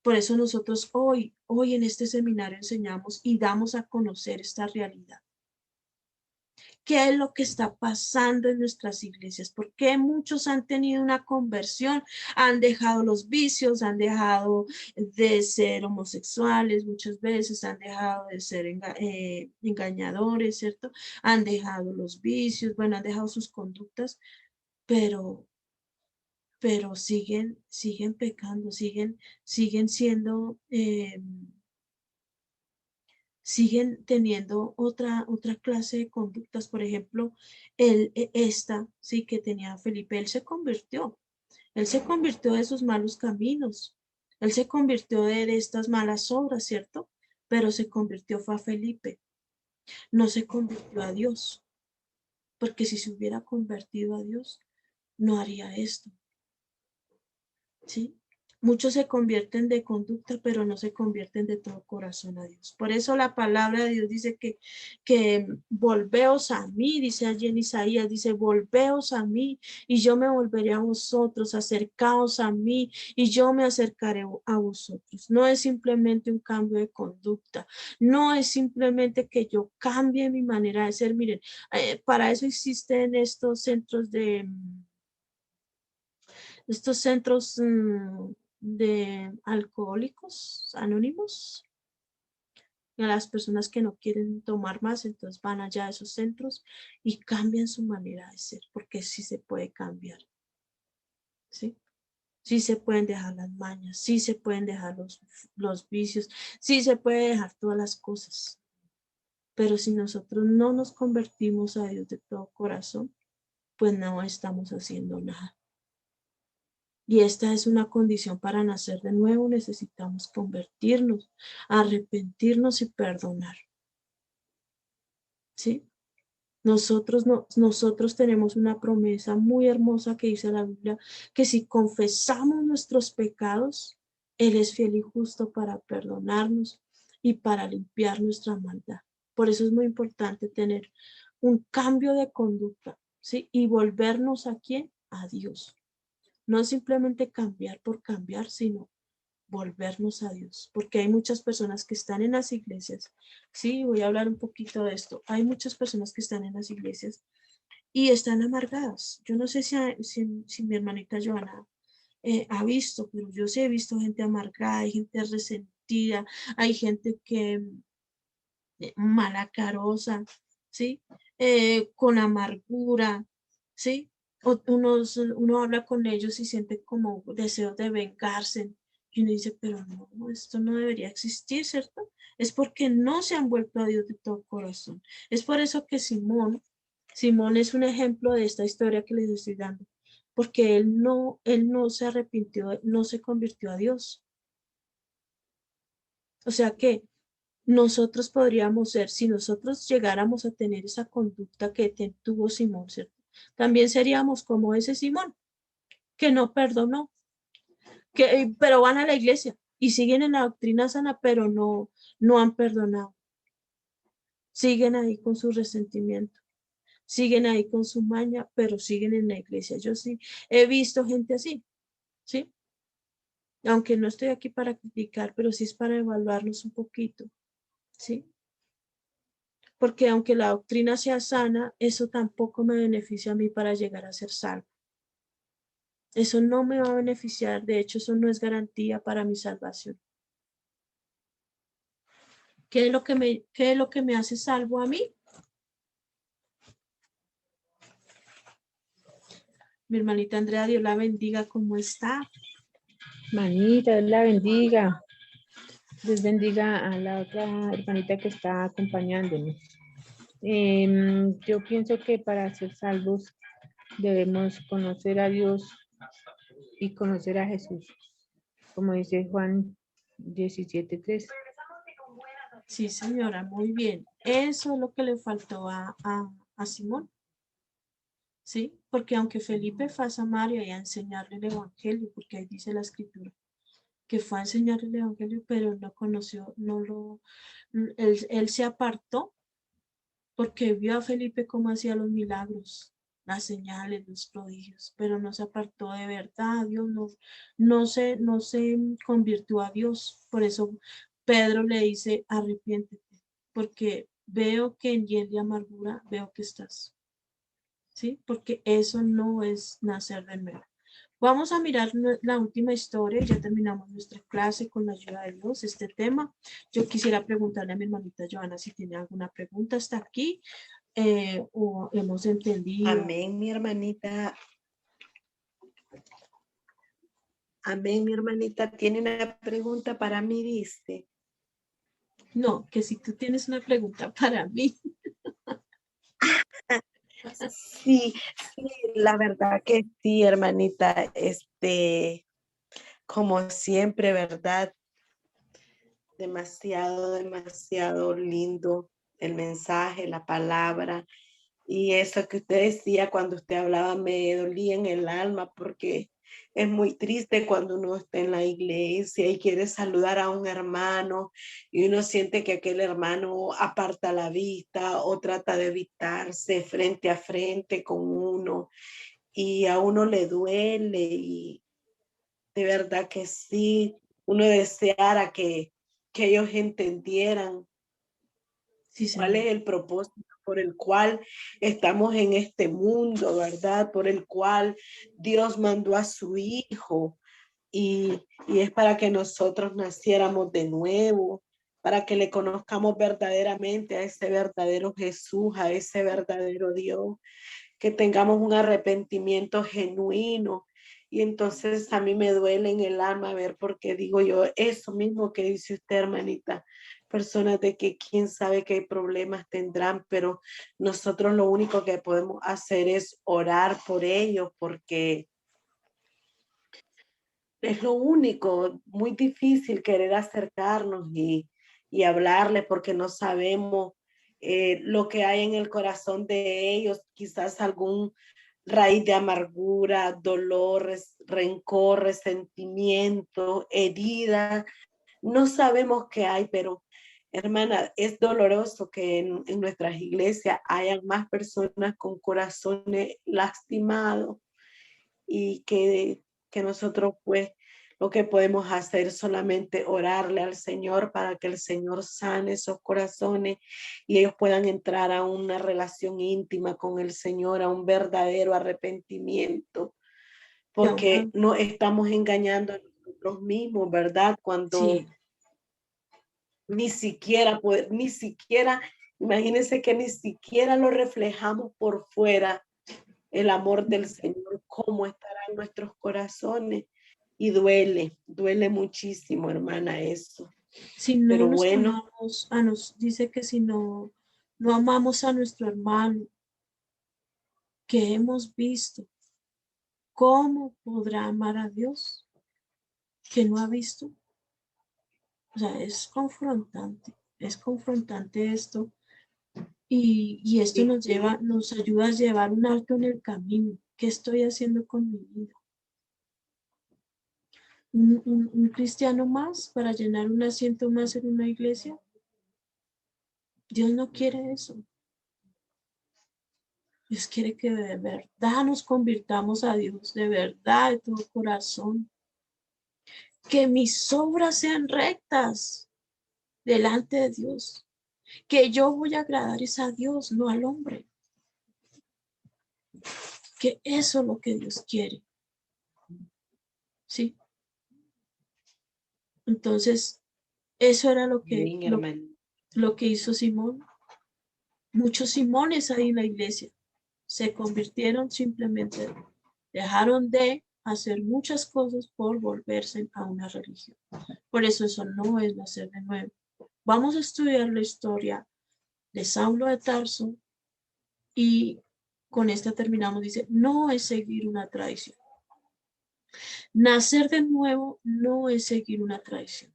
Por eso nosotros hoy en este seminario enseñamos y damos a conocer esta realidad. ¿Qué es lo que está pasando en nuestras iglesias? ¿Por qué muchos han tenido una conversión? Han dejado los vicios, han dejado de ser homosexuales muchas veces, han dejado de ser engañadores, ¿cierto? Han dejado los vicios, bueno, han dejado sus conductas, pero siguen pecando, siguen siendo, siguen teniendo otra clase de conductas. Por ejemplo, esta, sí, que tenía Felipe, él se convirtió de sus malos caminos, él se convirtió de estas malas obras, ¿cierto? Pero se convirtió fue a Felipe, no se convirtió a Dios, porque si se hubiera convertido a Dios, no haría esto. ¿Sí? Muchos se convierten de conducta, pero no se convierten de todo corazón a Dios. Por eso la palabra de Dios dice que volveos a mí, dice allí en Isaías, dice, volveos a mí y yo me volveré a vosotros, acercaos a mí y yo me acercaré a vosotros. No es simplemente un cambio de conducta, no es simplemente que yo cambie mi manera de ser. Miren, para eso existen estos centros de alcohólicos anónimos, a las personas que no quieren tomar más, entonces van allá a esos centros y cambian su manera de ser, porque sí se puede cambiar, ¿sí? Sí se pueden dejar las mañas, sí se pueden dejar los vicios, sí se puede dejar todas las cosas, pero si nosotros no nos convertimos a Dios de todo corazón, pues no estamos haciendo nada. Y esta es una condición para nacer de nuevo. Necesitamos convertirnos, arrepentirnos y perdonar. ¿Sí? Nosotros tenemos una promesa muy hermosa que dice la Biblia, que si confesamos nuestros pecados, Él es fiel y justo para perdonarnos y para limpiar nuestra maldad. Por eso es muy importante tener un cambio de conducta, ¿sí? Y volvernos ¿a quién? A Dios. No simplemente cambiar por cambiar, sino volvernos a Dios, porque hay muchas personas que están en las iglesias. Sí, voy a hablar un poquito de esto. Hay muchas personas que están en las iglesias y están amargadas. Yo no sé si mi hermanita Joana ha visto, pero yo sí he visto gente amargada, hay gente resentida, hay gente que malacarosa, ¿sí? Con amargura, ¿sí? Uno habla con ellos y siente como deseo de vengarse. Y uno dice, pero no, esto no debería existir, ¿cierto? Es porque no se han vuelto a Dios de todo corazón. Es por eso que Simón es un ejemplo de esta historia que les estoy dando, porque él no se arrepintió, no se convirtió a Dios. O sea que nosotros podríamos ser, si nosotros llegáramos a tener esa conducta que tuvo Simón, ¿cierto? También seríamos como ese Simón, que no perdonó, pero van a la iglesia y siguen en la doctrina sana, pero no han perdonado. Siguen ahí con su resentimiento, siguen ahí con su maña, pero siguen en la iglesia. Yo sí he visto gente así, ¿sí? Aunque no estoy aquí para criticar, pero sí es para evaluarnos un poquito, ¿sí? Porque aunque la doctrina sea sana, eso tampoco me beneficia a mí para llegar a ser salvo. Eso no me va a beneficiar, de hecho, eso no es garantía para mi salvación. ¿Qué es lo que me hace salvo a mí? Mi hermanita Andrea, Dios la bendiga, ¿cómo está? Manita, Dios la bendiga. Dios bendiga a la otra hermanita que está acompañándonos. Yo pienso que para ser salvos debemos conocer a Dios y conocer a Jesús, como dice Juan 17:3. Sí, señora, muy bien. Eso es lo que le faltó a Simón, ¿sí? Porque aunque Felipe fue a Samaria y a enseñarle el evangelio, porque ahí dice la escritura, que fue a enseñarle el evangelio, pero no conoció, él se apartó porque vio a Felipe cómo hacía los milagros, las señales, los prodigios, pero no se apartó de verdad, Dios no se convirtió a Dios. Por eso Pedro le dice, arrepiéntete, porque veo que en hiel de amargura veo que estás, ¿sí? Porque eso no es nacer de nuevo. Vamos a mirar la última historia, ya terminamos nuestra clase con la ayuda de Dios, este tema. Yo quisiera preguntarle a mi hermanita Joana si tiene alguna pregunta hasta aquí o hemos entendido. Amén, mi hermanita. Amén, mi hermanita. Tiene una pregunta para mí, dice. No, que si tú tienes una pregunta para mí. Sí, sí, la verdad que sí, hermanita. Como siempre, ¿verdad? Demasiado, demasiado lindo el mensaje, la palabra. Y eso que usted decía cuando usted hablaba me dolía en el alma porque es muy triste cuando uno está en la iglesia y quiere saludar a un hermano y uno siente que aquel hermano aparta la vista o trata de evitarse frente a frente con uno y a uno le duele y de verdad que sí, uno deseara que ellos entendieran Sí, cuál es señor. el propósito por el cual estamos en este mundo, ¿verdad? Por el cual Dios mandó a su Hijo y es para que nosotros naciéramos de nuevo, para que le conozcamos verdaderamente a ese verdadero Jesús, a ese verdadero Dios, que tengamos un arrepentimiento genuino. Y entonces a mí me duele en el alma ver, porque digo yo, eso mismo que dice usted, hermanita, personas de que quién sabe qué problemas tendrán, pero nosotros lo único que podemos hacer es orar por ellos, porque es lo único, muy difícil querer acercarnos y hablarle porque no sabemos lo que hay en el corazón de ellos, quizás algún raíz de amargura, dolor, rencor, resentimiento, herida. No sabemos qué hay, pero hermana, es doloroso que en nuestras iglesias hayan más personas con corazones lastimados y que nosotros pues lo que podemos hacer es solamente orarle al Señor para que el Señor sane esos corazones y ellos puedan entrar a una relación íntima con el Señor, a un verdadero arrepentimiento, Y porque no estamos engañando a nosotros mismos, ¿verdad? Cuando sí, ni siquiera, imagínense que ni siquiera lo reflejamos por fuera el amor del Señor, cómo estará en nuestros corazones. Y duele muchísimo, hermana, eso. si no Pero nos bueno, amamos, dice que si no amamos a nuestro hermano que hemos visto, ¿cómo podrá amar a Dios que no ha visto? O sea, es confrontante esto y esto sí, nos ayuda a llevar un alto en el camino. ¿Qué estoy haciendo con mi vida? Un cristiano más para llenar un asiento más en una iglesia? Dios no quiere eso. Dios quiere que de verdad nos convirtamos a Dios, de verdad, de todo corazón. Que mis obras sean rectas delante de Dios. Que yo voy a agradar es a Dios, no al hombre. Que eso es lo que Dios quiere. ¿Sí? Entonces, eso era bien, hermana. lo que hizo Simón. Muchos Simones ahí en la iglesia se convirtieron simplemente, dejaron de hacer muchas cosas por volverse a una religión. Por eso no es nacer de nuevo. Vamos a estudiar la historia de Saulo de Tarso y con esta terminamos. Dice, no es seguir una tradición. Nacer de nuevo no es seguir una tradición.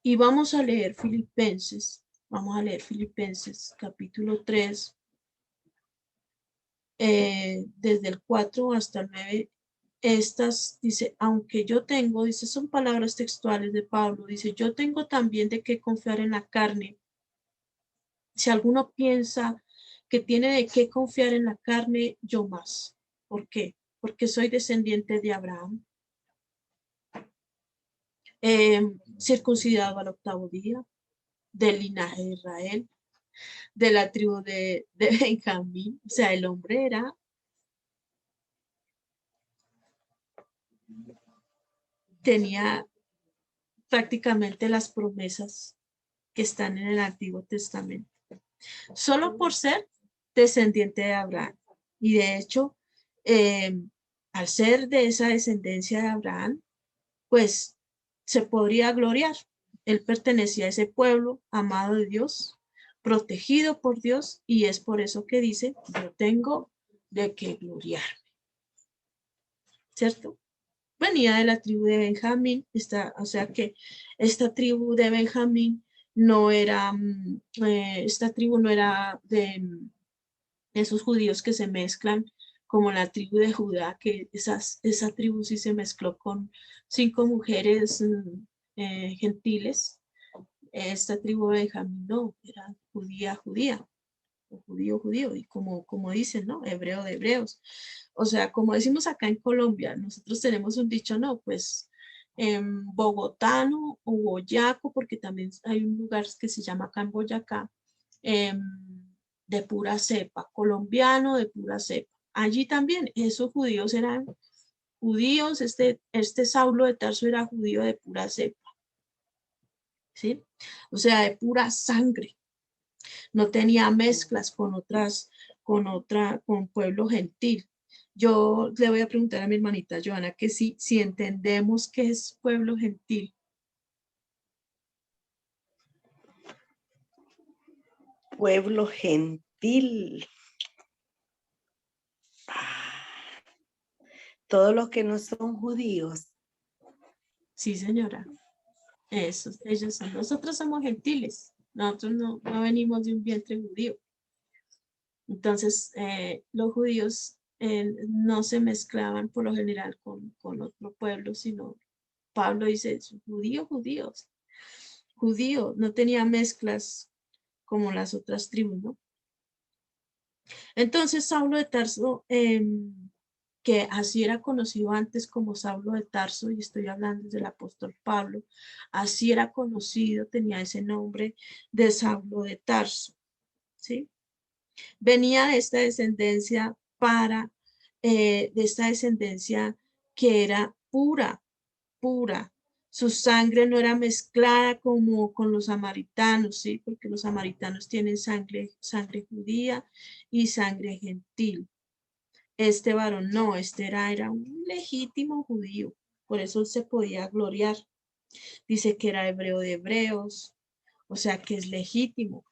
Y vamos a leer Filipenses capítulo 3, desde el 4 hasta el 9. Estas, dice, aunque yo tengo, dice, son palabras textuales de Pablo, dice, yo tengo también de qué confiar en la carne. Si alguno piensa que tiene de qué confiar en la carne, yo más. ¿Por qué? Porque soy descendiente de Abraham, circuncidado al octavo día, del linaje de Israel, de la tribu de Benjamín. O sea, el hombre tenía prácticamente las promesas que están en el Antiguo Testamento, solo por ser descendiente de Abraham. Y de hecho, eh, al ser de esa descendencia de Abraham, pues se podría gloriar. Él pertenecía a ese pueblo amado de Dios, protegido por Dios, y es por eso que dice, yo tengo de qué gloriar, ¿cierto? Venía de la tribu de Benjamín, o sea que esta tribu de Benjamín no era, esta tribu no era de esos judíos que se mezclan como la tribu de Judá, que esa tribu sí se mezcló con 5 mujeres gentiles. Esta tribu de Benjamín no, era judía, o judío, y como dicen, ¿no? Hebreo de hebreos. O sea, como decimos acá en Colombia, nosotros tenemos un dicho, no, pues bogotano o boyaco, porque también hay un lugar que se llama acá en Boyacá, em, de pura cepa, colombiano de pura cepa. Allí también esos judíos eran judíos, este Saulo de Tarso era judío de pura cepa, ¿sí? O sea, de pura sangre. No tenía mezclas con pueblo gentil. Yo le voy a preguntar a mi hermanita Joana que si entendemos qué es pueblo gentil. Pueblo gentil. Ah, todos los que no son judíos. Sí, señora. Esos, ellos son. Nosotros somos gentiles. Nosotros no venimos de un vientre judío. Entonces, los judíos no se mezclaban por lo general con otro pueblo, sino Pablo dice, judíos, judíos, judíos, no tenía mezclas como las otras tribus, ¿no? Entonces, Saulo de Tarso, que así era conocido antes como Saulo de Tarso, y estoy hablando del apóstol Pablo, así era conocido, tenía ese nombre de Saulo de Tarso, ¿sí? Venía de esta descendencia de esta descendencia que era pura, pura. Su sangre no era mezclada como con los samaritanos, ¿sí? Porque los samaritanos tienen sangre judía y sangre gentil. Este varón no, era un legítimo judío, por eso se podía gloriar. Dice que era hebreo de hebreos, o sea que es legítimo.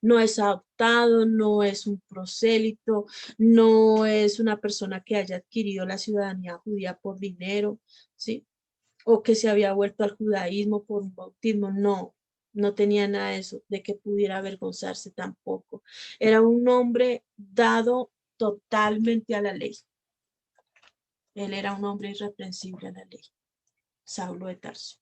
No es adoptado, no es un prosélito, no es una persona que haya adquirido la ciudadanía judía por dinero, ¿sí? O que se había vuelto al judaísmo por un bautismo, no tenía nada de eso, de que pudiera avergonzarse tampoco. Era un hombre dado totalmente a la ley. Él era un hombre irreprensible a la ley, Saulo de Tarso.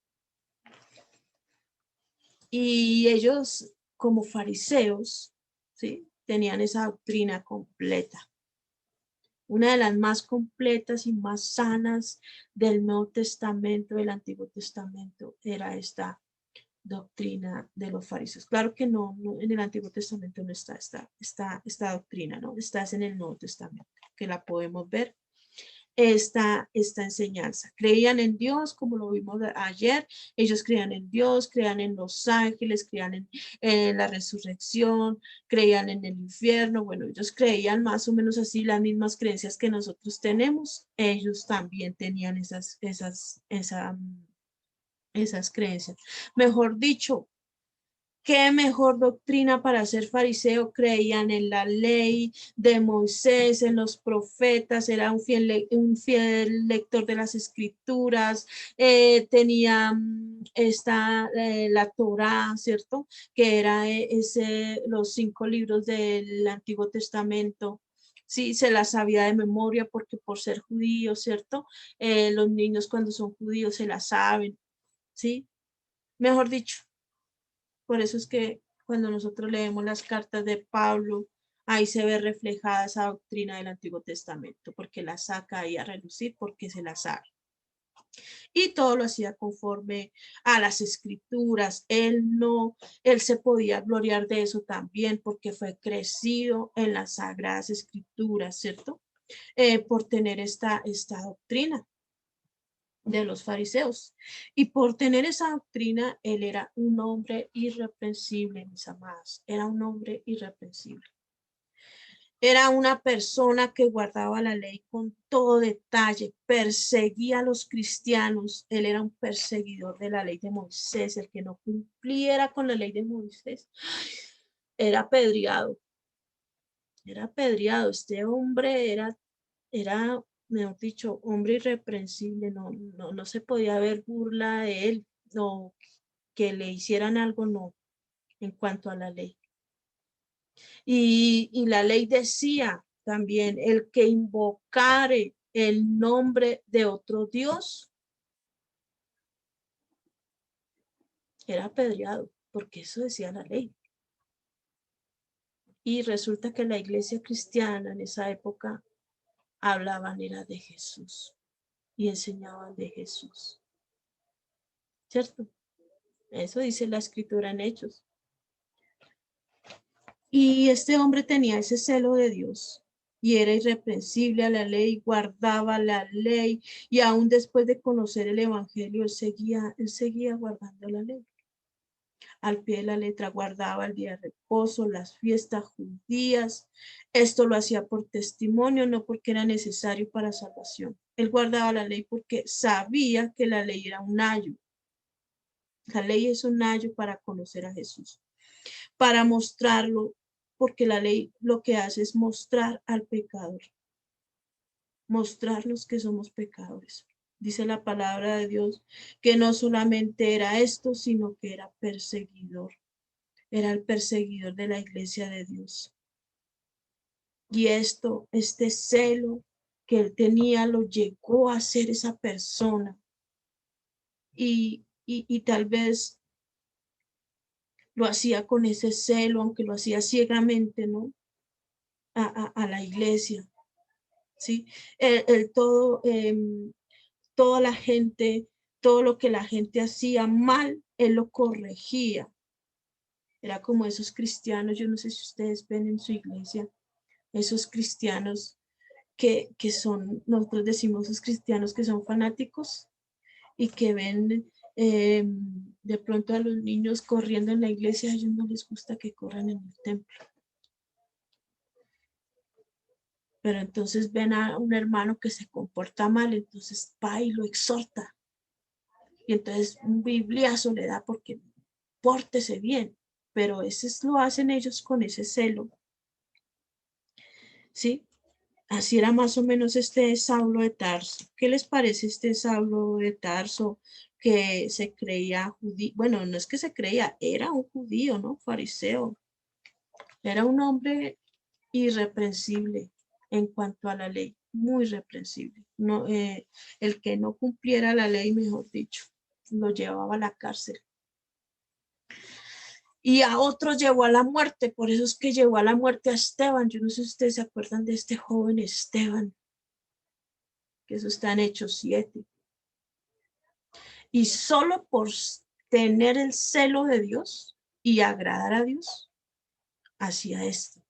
Y ellos, como fariseos, ¿sí? Tenían esa doctrina completa. Una de las más completas y más sanas del Nuevo Testamento, del Antiguo Testamento, era esta doctrina de los fariseos. Claro que no en el Antiguo Testamento no está esta doctrina, ¿no? Está en el Nuevo Testamento, que la podemos ver esta enseñanza. Creían en Dios, como lo vimos ayer, ellos creían en Dios, creían en los ángeles, creían en la resurrección, creían en el infierno, bueno, ellos creían más o menos así las mismas creencias que nosotros tenemos, ellos también tenían esas creencias. Mejor dicho, ¿qué mejor doctrina para ser fariseo? Creían en la ley de Moisés, en los profetas, era un fiel lector de las escrituras, tenía la Torá, ¿cierto? Que era los 5 libros del Antiguo Testamento. Sí, se la sabía de memoria porque por ser judío, ¿cierto? Los niños cuando son judíos se la saben, ¿sí? Mejor dicho. Por eso es que cuando nosotros leemos las cartas de Pablo, ahí se ve reflejada esa doctrina del Antiguo Testamento, porque la saca ahí a relucir, porque se la sabe. Y todo lo hacía conforme a las escrituras. Él se podía gloriar de eso también, porque fue crecido en las sagradas escrituras, ¿cierto? Por tener esta doctrina de los fariseos. Y por tener esa doctrina, él era un hombre irreprensible, mis amadas. Era un hombre irreprensible. Era una persona que guardaba la ley con todo detalle, perseguía a los cristianos. Él era un perseguidor de la ley de Moisés. El que no cumpliera con la ley de Moisés era apedreado. Era apedreado. Este hombre era, mejor dicho, hombre irreprensible, no se podía ver burla de él, no, que le hicieran algo, no, en cuanto a la ley. Y la ley decía también, el que invocare el nombre de otro Dios era apedreado, porque eso decía la ley. Y resulta que la iglesia cristiana en esa época hablaban era de Jesús y enseñaban de Jesús. ¿Cierto? Eso dice la escritura en Hechos. Y este hombre tenía ese celo de Dios y era irreprensible a la ley, guardaba la ley y aún después de conocer el evangelio, él seguía guardando la ley. Al pie de la letra guardaba el día de reposo, las fiestas judías. Esto lo hacía por testimonio, no porque era necesario para salvación. Él guardaba la ley porque sabía que la ley era un ayo. La ley es un ayo para conocer a Jesús, para mostrarlo, porque la ley lo que hace es mostrar al pecador, mostrarnos que somos pecadores. Dice la palabra de Dios que no solamente era esto, sino que era perseguidor. Era el perseguidor de la iglesia de Dios. Y este celo que él tenía lo llegó a ser esa persona. Y tal vez lo hacía con ese celo, aunque lo hacía ciegamente, ¿no? A la iglesia, ¿sí? Toda la gente, todo lo que la gente hacía mal, él lo corregía. Era como esos cristianos, yo no sé si ustedes ven en su iglesia, esos cristianos que son, nosotros decimos esos cristianos que son fanáticos y que ven de pronto a los niños corriendo en la iglesia, a ellos no les gusta que corran en el templo. Pero entonces ven a un hermano que se comporta mal, entonces va y lo exhorta. Y entonces un bibliazo le da porque pórtese bien. Pero ese lo hacen ellos con ese celo. ¿Sí? Así era más o menos este Saulo de Tarso. ¿Qué les parece este Saulo de Tarso que se creía judío? Bueno, no es que se creía, era un judío, ¿no? Fariseo. Era un hombre irreprensible en cuanto a la ley, muy reprensible. No, el que no cumpliera la ley, mejor dicho, lo llevaba a la cárcel. Y a otros llevó a la muerte, por eso es que llevó a la muerte a Esteban. Yo no sé si ustedes se acuerdan de este joven Esteban, que eso está en Hechos 7. Y solo por tener el celo de Dios y agradar a Dios, hacía esto.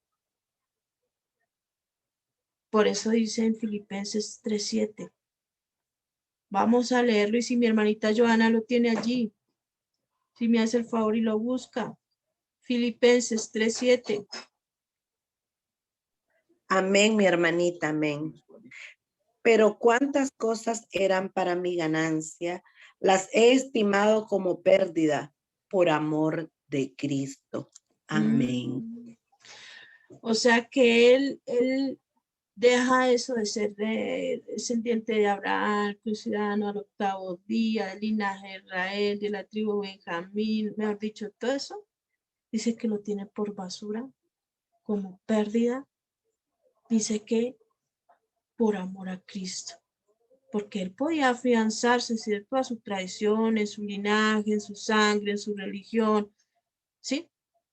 Por eso dice en Filipenses 3:7. Vamos a leerlo y si mi hermanita Joana lo tiene allí, si me hace el favor y lo busca. Filipenses 3:7. Amén, mi hermanita, amén. Pero cuántas cosas eran para mi ganancia, las he estimado como pérdida por amor de Cristo. Amén. O sea que él deja eso de ser descendiente de Abraham, ciudadano al octavo día, del linaje de Israel, de la tribu Benjamín, mejor dicho, todo eso. Dice que lo tiene por basura, como pérdida. Dice que por amor a Cristo. Porque él podía afianzarse, ¿cierto? A su tradición, en su linaje, en su sangre, en su religión, ¿sí?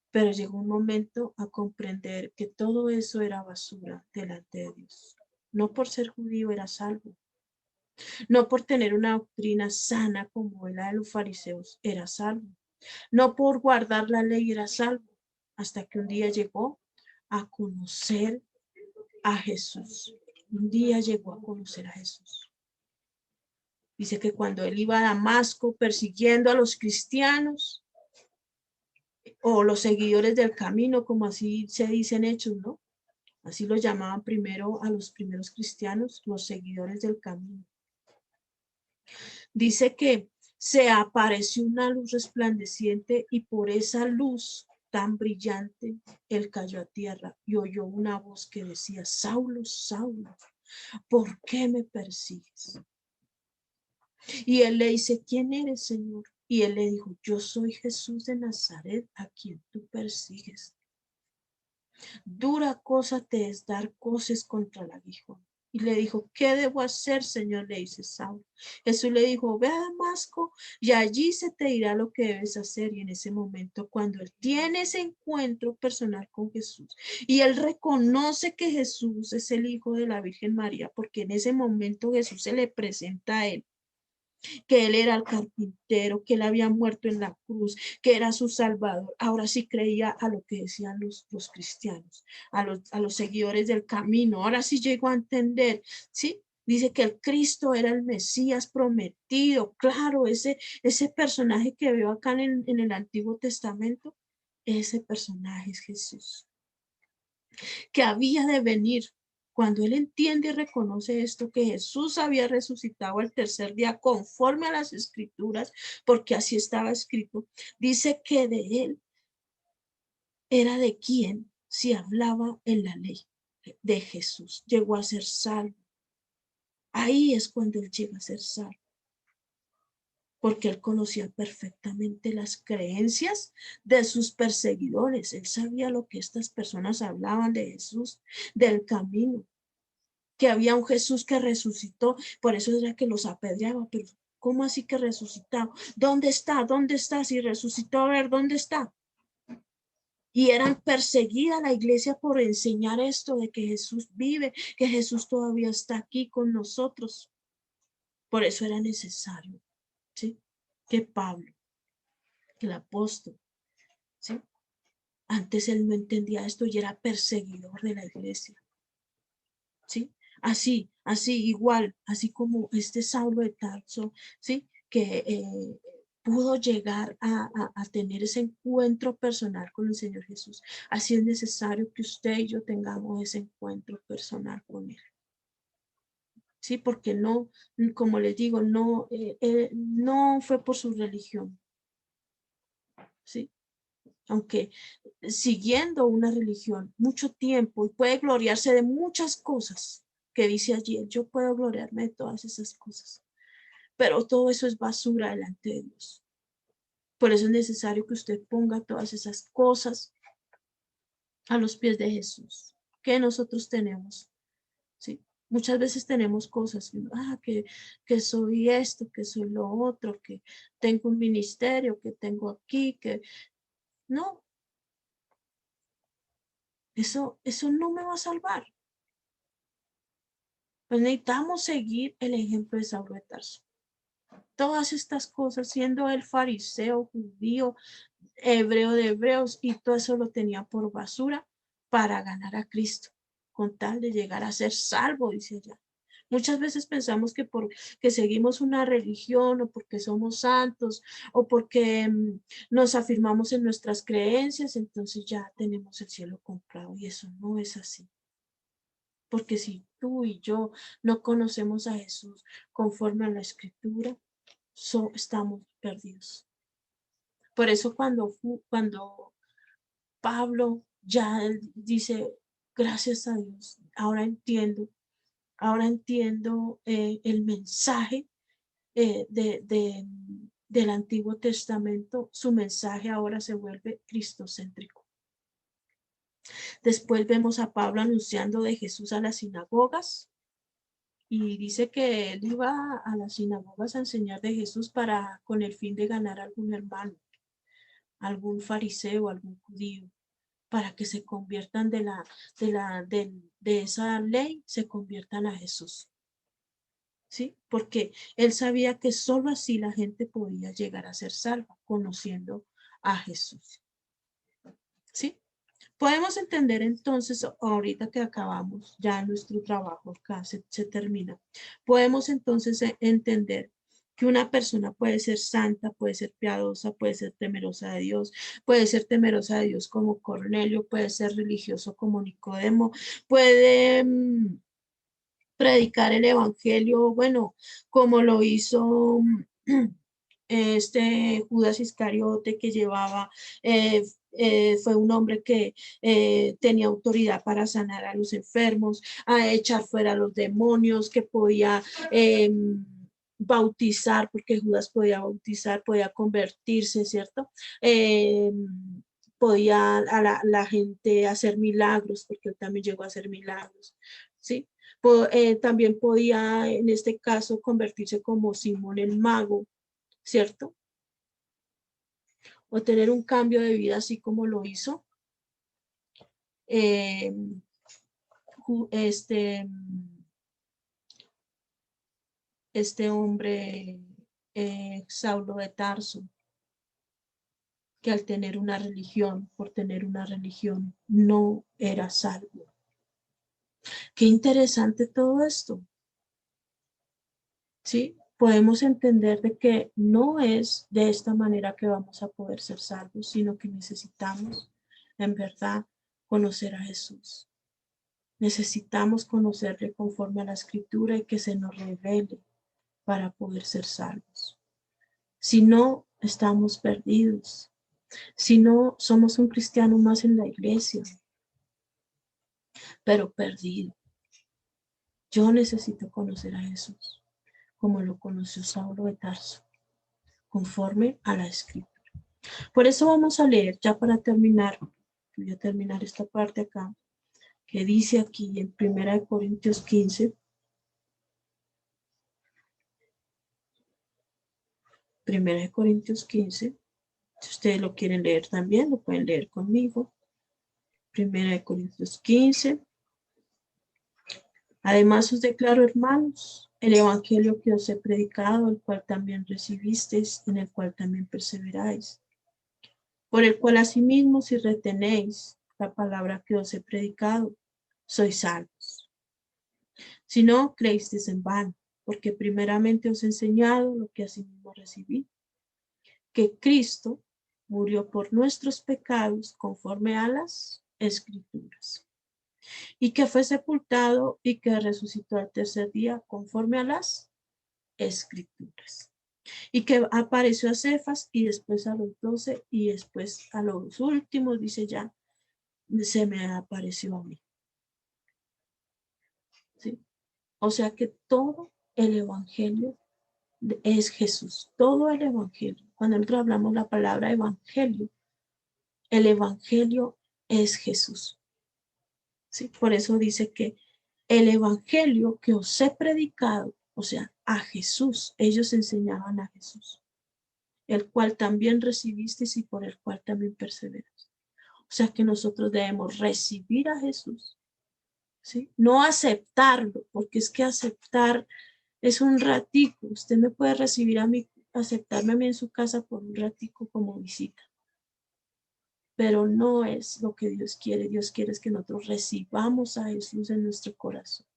Pero llegó un momento a comprender que todo eso era basura delante de Dios. No por ser judío era salvo. No por tener una doctrina sana como la de los fariseos era salvo. No por guardar la ley era salvo. Hasta que un día llegó a conocer a Jesús. Un día llegó a conocer a Jesús. Dice que cuando él iba a Damasco persiguiendo a los cristianos o los seguidores del camino, como así se dicen Hechos, ¿no? Así lo llamaban primero a los primeros cristianos, los seguidores del camino. Dice que se apareció una luz resplandeciente y por esa luz tan brillante, él cayó a tierra y oyó una voz que decía, Saulo, Saulo, ¿por qué me persigues? Y él le dice, ¿quién eres, Señor? Y él le dijo, yo soy Jesús de Nazaret, a quien tú persigues. Dura cosa te es dar coces contra el aguijón. Y le dijo, ¿qué debo hacer, Señor? Le dice Saulo. Jesús le dijo, ve a Damasco y allí se te dirá lo que debes hacer. Y en ese momento, cuando él tiene ese encuentro personal con Jesús y él reconoce que Jesús es el Hijo de la Virgen María, porque en ese momento Jesús se le presenta a él, que él era el carpintero, que él había muerto en la cruz, que era su salvador. Ahora sí creía a lo que decían los cristianos, a los seguidores del camino. Ahora sí llegó a entender, ¿sí? Dice que el Cristo era el Mesías prometido. Claro, ese personaje que veo acá en el Antiguo Testamento, ese personaje es Jesús, que había de venir. Cuando él entiende y reconoce esto, que Jesús había resucitado al tercer día conforme a las escrituras, porque así estaba escrito, dice que de él era de quien se hablaba en la ley, de Jesús. Llegó a ser salvo. Ahí es cuando él llega a ser salvo, porque él conocía perfectamente las creencias de sus perseguidores. Él sabía lo que estas personas hablaban de Jesús, del camino, que había un Jesús que resucitó, por eso era que los apedreaba, pero ¿cómo así que resucitó? ¿Dónde está? ¿Dónde está? Si resucitó, a ver, ¿dónde está? Y eran perseguida la iglesia por enseñar esto de que Jesús vive, que Jesús todavía está aquí con nosotros. Por eso era necesario, ¿sí? Que Pablo, que el apóstol, ¿sí? Antes él no entendía esto y era perseguidor de la iglesia, ¿sí? Así igual, así como este Saulo de Tarso, ¿sí? Que pudo llegar a tener ese encuentro personal con el Señor Jesús. Así es necesario que usted y yo tengamos ese encuentro personal con Él. Sí, porque no, como les digo, no fue por su religión, ¿sí? Aunque siguiendo una religión mucho tiempo y puede gloriarse de muchas cosas que dice allí, yo puedo gloriarme de todas esas cosas, pero todo eso es basura delante de Dios. Por eso es necesario que usted ponga todas esas cosas a los pies de Jesús, que nosotros tenemos, ¿sí? Muchas veces tenemos cosas, que soy esto, que soy lo otro, que tengo un ministerio, que tengo aquí, que no, eso no me va a salvar. Pues necesitamos seguir el ejemplo de Saulo de Tarso. Todas estas cosas, siendo él fariseo, judío, hebreo de hebreos, y todo eso lo tenía por basura para ganar a Cristo, con tal de llegar a ser salvo, dice allá. Muchas veces pensamos que porque seguimos una religión o porque somos santos o porque nos afirmamos en nuestras creencias, entonces ya tenemos el cielo comprado, y eso no es así. Porque si tú y yo no conocemos a Jesús conforme a la Escritura, estamos perdidos. Por eso cuando Pablo ya dice, gracias a Dios, ahora entiendo el mensaje del Antiguo Testamento, su mensaje ahora se vuelve cristocéntrico. Después vemos a Pablo anunciando de Jesús a las sinagogas, y dice que él iba a las sinagogas a enseñar de Jesús con el fin de ganar a algún hermano, algún fariseo, algún judío, para que se conviertan de esa ley, se conviertan a Jesús. ¿Sí? Porque él sabía que solo así la gente podía llegar a ser salva, conociendo a Jesús. ¿Sí? Podemos entender entonces, ahorita que acabamos ya nuestro trabajo, acá se termina, podemos entonces entender que una persona puede ser santa, puede ser piadosa, puede ser temerosa de Dios, puede ser temerosa de Dios como Cornelio, puede ser religioso como Nicodemo, puede predicar el evangelio, bueno, como lo hizo este Judas Iscariote, que llevaba, fue un hombre que tenía autoridad para sanar a los enfermos, a echar fuera a los demonios, que podía bautizar, porque Judas podía bautizar, podía convertirse, ¿cierto? Podía a la gente hacer milagros, porque él también llegó a hacer milagros, ¿sí? También podía, en este caso, convertirse como Simón el mago, ¿cierto? O tener un cambio de vida así como lo hizo eh, este, este hombre Saulo de Tarso, que al tener una religión, por tener una religión, no era salvo. Qué interesante todo esto, ¿sí? Podemos entender de que no es de esta manera que vamos a poder ser salvos, sino que necesitamos, en verdad, conocer a Jesús. Necesitamos conocerle conforme a la Escritura y que se nos revele para poder ser salvos. Si no, estamos perdidos. Si no, somos un cristiano más en la iglesia, pero perdido. Yo necesito conocer a Jesús como lo conoció Saulo de Tarso, conforme a la Escritura. Por eso vamos a leer, ya para terminar, voy a terminar esta parte acá, que dice aquí en 1 Corintios 15, 1 Corintios 15, si ustedes lo quieren leer también, lo pueden leer conmigo. 1 Corintios 15. Además os declaro, hermanos, el evangelio que os he predicado, el cual también recibisteis, en el cual también perseveráis, por el cual asimismo si retenéis la palabra que os he predicado, sois salvos. Si no, creísteis en vano, porque primeramente os he enseñado lo que asimismo recibí, que Cristo murió por nuestros pecados conforme a las Escrituras, y que fue sepultado y que resucitó al tercer día conforme a las Escrituras, y que apareció a Cefas y después a los 12 y después a los últimos, dice ya, se me apareció a mí. ¿Sí? O sea que todo el evangelio es Jesús, todo el evangelio. Cuando nosotros hablamos la palabra evangelio, el evangelio es Jesús. ¿Sí? Por eso dice que el evangelio que os he predicado, o sea, a Jesús, ellos enseñaban a Jesús, el cual también recibisteis y por el cual también perseveras. O sea que nosotros debemos recibir a Jesús, ¿sí? No aceptarlo, porque es que aceptar es un ratico. Usted me puede recibir a mí, aceptarme a mí en su casa por un ratico como visita. Pero no es lo que Dios quiere. Dios quiere es que nosotros recibamos a Jesús en nuestro corazón.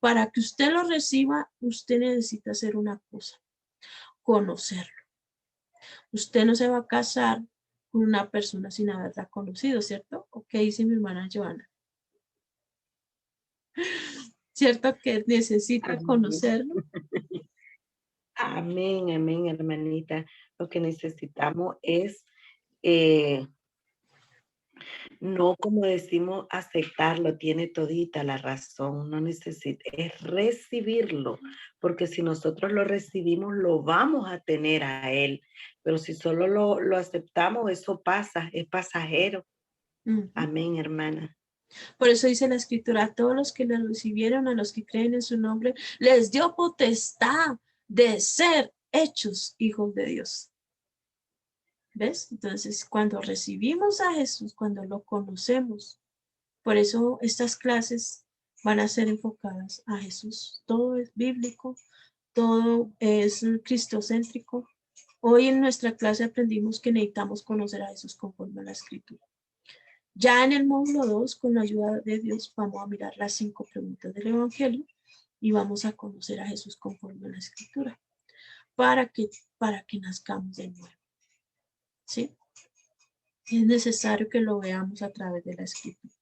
Para que usted lo reciba, usted necesita hacer una cosa, conocerlo. Usted no se va a casar con una persona sin haberla conocido, ¿cierto? ¿O qué dice mi hermana Joana? ¿Cierto que necesita Amén. conocerlo? Amén, amén, hermanita. Lo que necesitamos es no, como decimos, aceptarlo, tiene todita la razón, no necesita, es recibirlo, porque si nosotros lo recibimos, lo vamos a tener a Él, pero si solo lo aceptamos, eso pasa, es pasajero. Amén, hermana. Por eso dice la Escritura, a todos los que le recibieron, a los que creen en su nombre, les dio potestad de ser hechos hijos de Dios. ¿Ves? Entonces, cuando recibimos a Jesús, cuando lo conocemos, por eso estas clases van a ser enfocadas a Jesús. Todo es bíblico, todo es cristocéntrico. Hoy en nuestra clase aprendimos que necesitamos conocer a Jesús conforme a la Escritura. Ya en el módulo 2, con la ayuda de Dios, vamos a mirar las 5 preguntas del Evangelio y vamos a conocer a Jesús conforme a la Escritura para que nazcamos de nuevo. ¿Sí? Es necesario que lo veamos a través de la Escritura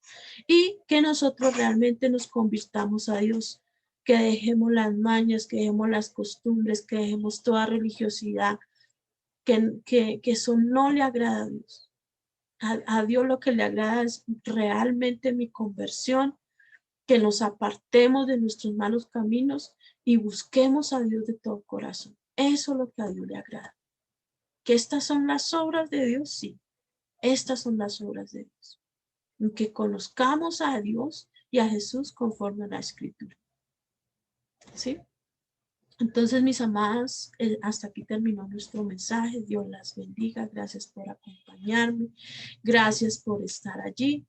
y que nosotros realmente nos convirtamos a Dios, que dejemos las mañas, que dejemos las costumbres, que dejemos toda religiosidad, que eso no le agrada a Dios. A Dios lo que le agrada es realmente mi conversión, que nos apartemos de nuestros malos caminos y busquemos a Dios de todo corazón. Eso es lo que a Dios le agrada. ¿Que estas son las obras de Dios? Sí, estas son las obras de Dios. Que conozcamos a Dios y a Jesús conforme a la Escritura. ¿Sí? Entonces, mis amadas, hasta aquí terminó nuestro mensaje. Dios las bendiga. Gracias por acompañarme. Gracias por estar allí.